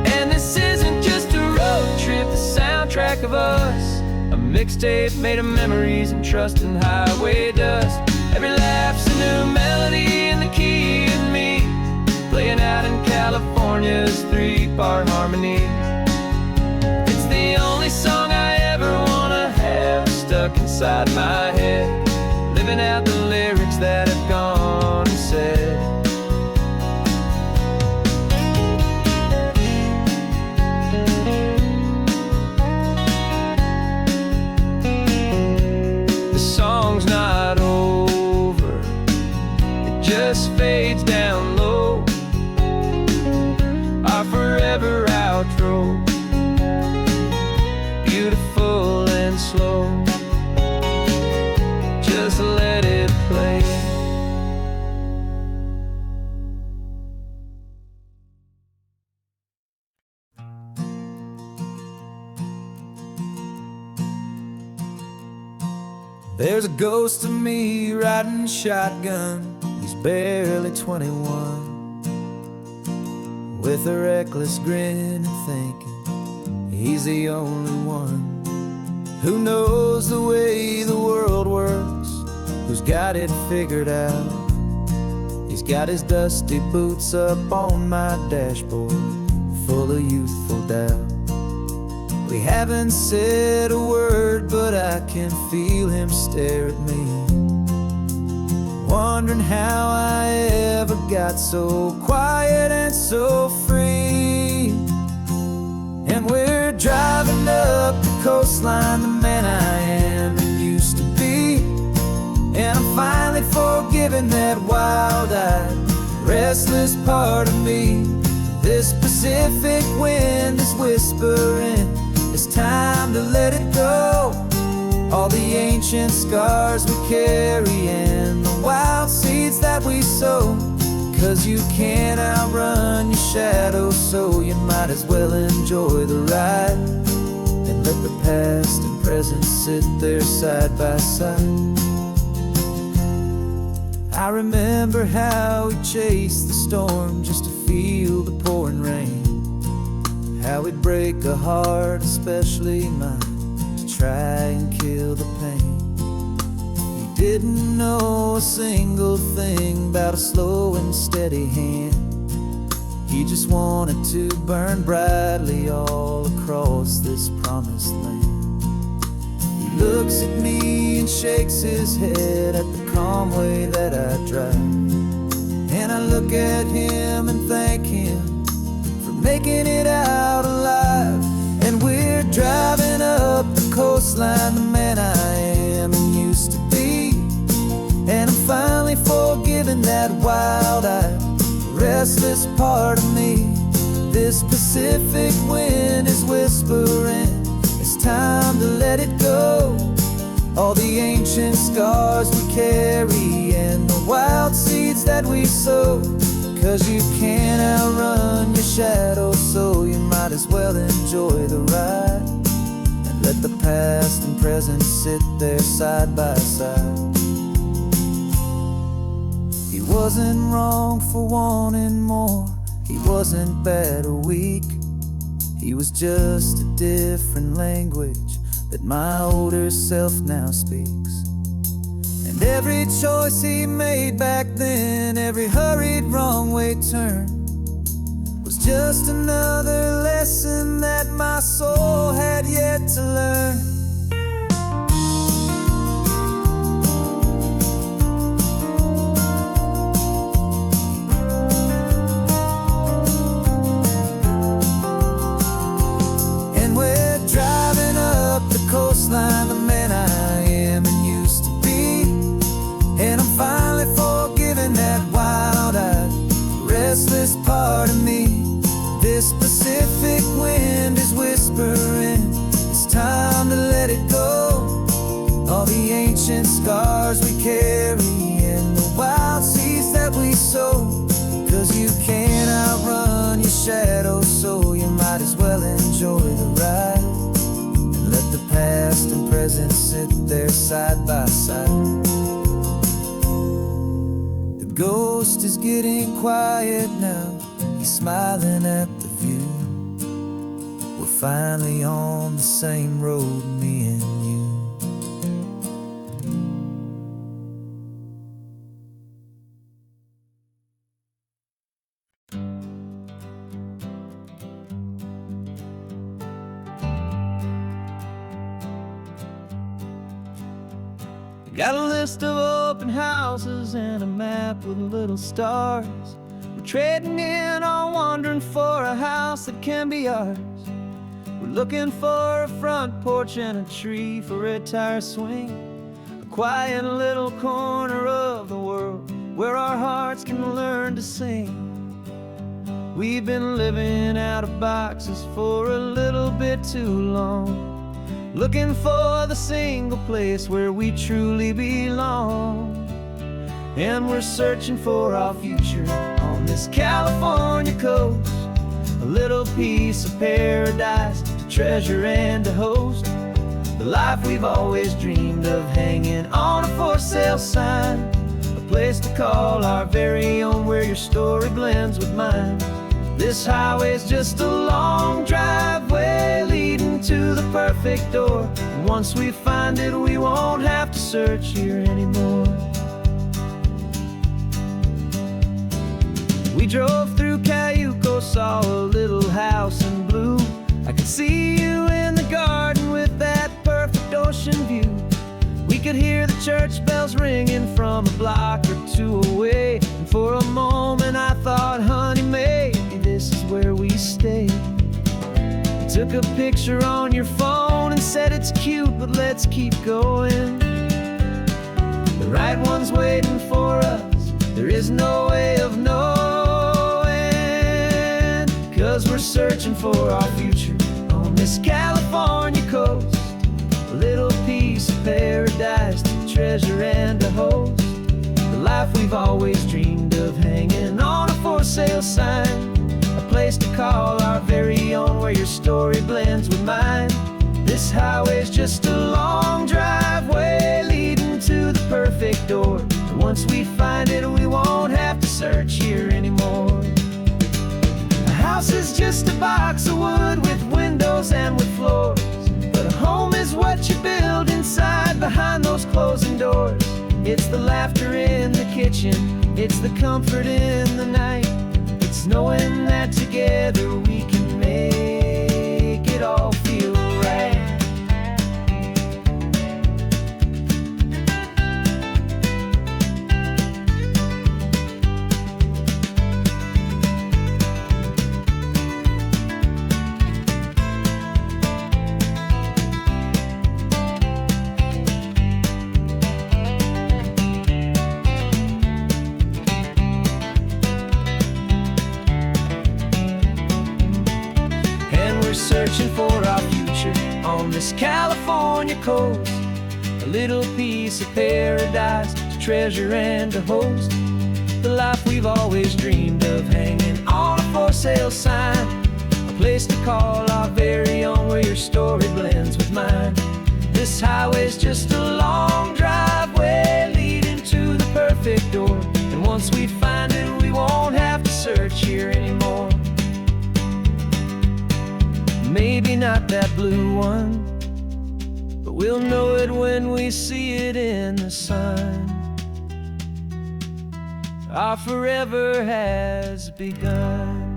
C: And this isn't just a road trip, the soundtrack of us, a mixtape made of memories and trust and highway dust. Every laugh's a new melody in the key and me, playing out in California's 3-part harmony. It's the only song I ever wanna have stuck inside my head, living out the lyrics that have gone and said. The song's not over, it just fades down low, our forever outro, beautiful and slow. Just let it play.
A: There's a ghost of me riding shotgun. He's barely 21, with a reckless grin and thinking he's the only one who knows the way the world works, who's got it figured out. He's got his dusty boots up on my dashboard, full of youthful doubt. We haven't said a word, but I can feel him stare at me, wondering how I ever got so quiet and so free. And we're driving up the coastline, the man I am and used to be, and I'm finally forgiving that wild-eyed, restless part of me. This Pacific wind is whispering, it's time to let it go. All the ancient scars we carry and the wild seeds that we sow. 'Cause you can't outrun your shadow, so you might as well enjoy the ride and let the past and present sit there side by side. I remember how we chased the storm just to feel the pouring rain, how we'd break a heart, especially mine, to try and kill the pain. He didn't know a single thing about a slow and steady hand. He just wanted to burn brightly all across this promised land. He looks at me and shakes his head at the calm way that I drive, and I look at him and thank him for making it out alive. And we're driving up the coastline, the man I am and used to be, and I'm finally forgiving that wild-eyed, restless part of me. This Pacific wind is whispering, it's time to let it go. All the ancient scars we carry and the wild seeds that we sow. 'Cause you can't outrun your shadow, so you might as well enjoy the ride and let the past and present sit there side by side. He wasn't wrong for wanting more, he wasn't bad or weak. He was just a different language that my older self now speaks. And every choice he made back then, every hurried wrong way turn, was just another lesson that my soul had yet to learn. And we're driving up the coastline, the man I am and used to be, and I'm finally forgiving that wild-eyed, restless part of me. This Pacific wind is whispering, it's time to let it go. All the ancient scars we carry and the wild seeds that we sow. 'Cause you can't outrun shadows, so you might as well enjoy the ride. And let the past and present sit there side by side. The ghost is getting quiet now, he's smiling at the view. We're finally on the same road, me and you.
C: Got a list of open houses and a map with little stars. We're trading in or wandering for a house that can be ours. We're looking for a front porch and a tree for a tire swing. A quiet little corner of the world where our hearts can learn to sing. We've been living out of boxes for a little bit too long, looking for the single place where we truly belong. And we're searching for our future on this California coast, a little piece of paradise to treasure and to host. The life we've always dreamed of, hanging on a for sale sign, a place to call our very own, where your story blends with mine. This highway's just a long driveway leading to the perfect door. And once we find it, we won't have to search here anymore. We drove through Cayuco, saw a little house in blue. I could see you in the garden with that perfect ocean view. We could hear the church bells ringing from a block or two away. And for a moment I thought, honey, maybe this is where we stay. Took a picture on your phone and said it's cute, but let's keep going. The right one's waiting for us, there is no way of knowing. 'Cause we're searching for our future on this California coast, a little piece of paradise to treasure and to host. The life we've always dreamed of, hanging on a for sale sign, a place to call our very own, where your story blends with mine. This highway's just a long driveway leading to the perfect door. And once we find it, we won't have to search here anymore. A house is just a box of wood with windows and with floors, but a home is what you build inside behind those closing doors. It's the laughter in the kitchen, it's the comfort in the night. It's knowing that together we can make it all feel right. Searching for our future on this California coast, a little piece of paradise to treasure and to host. The life we've always dreamed of, hanging on a for sale sign, a place to call our very own, where your story blends with mine. This highway's just a long driveway leading to the perfect door. And once we find it, we won't have to search here anymore. Maybe not that blue one, but we'll know it when we see it in the sun. Our forever has begun.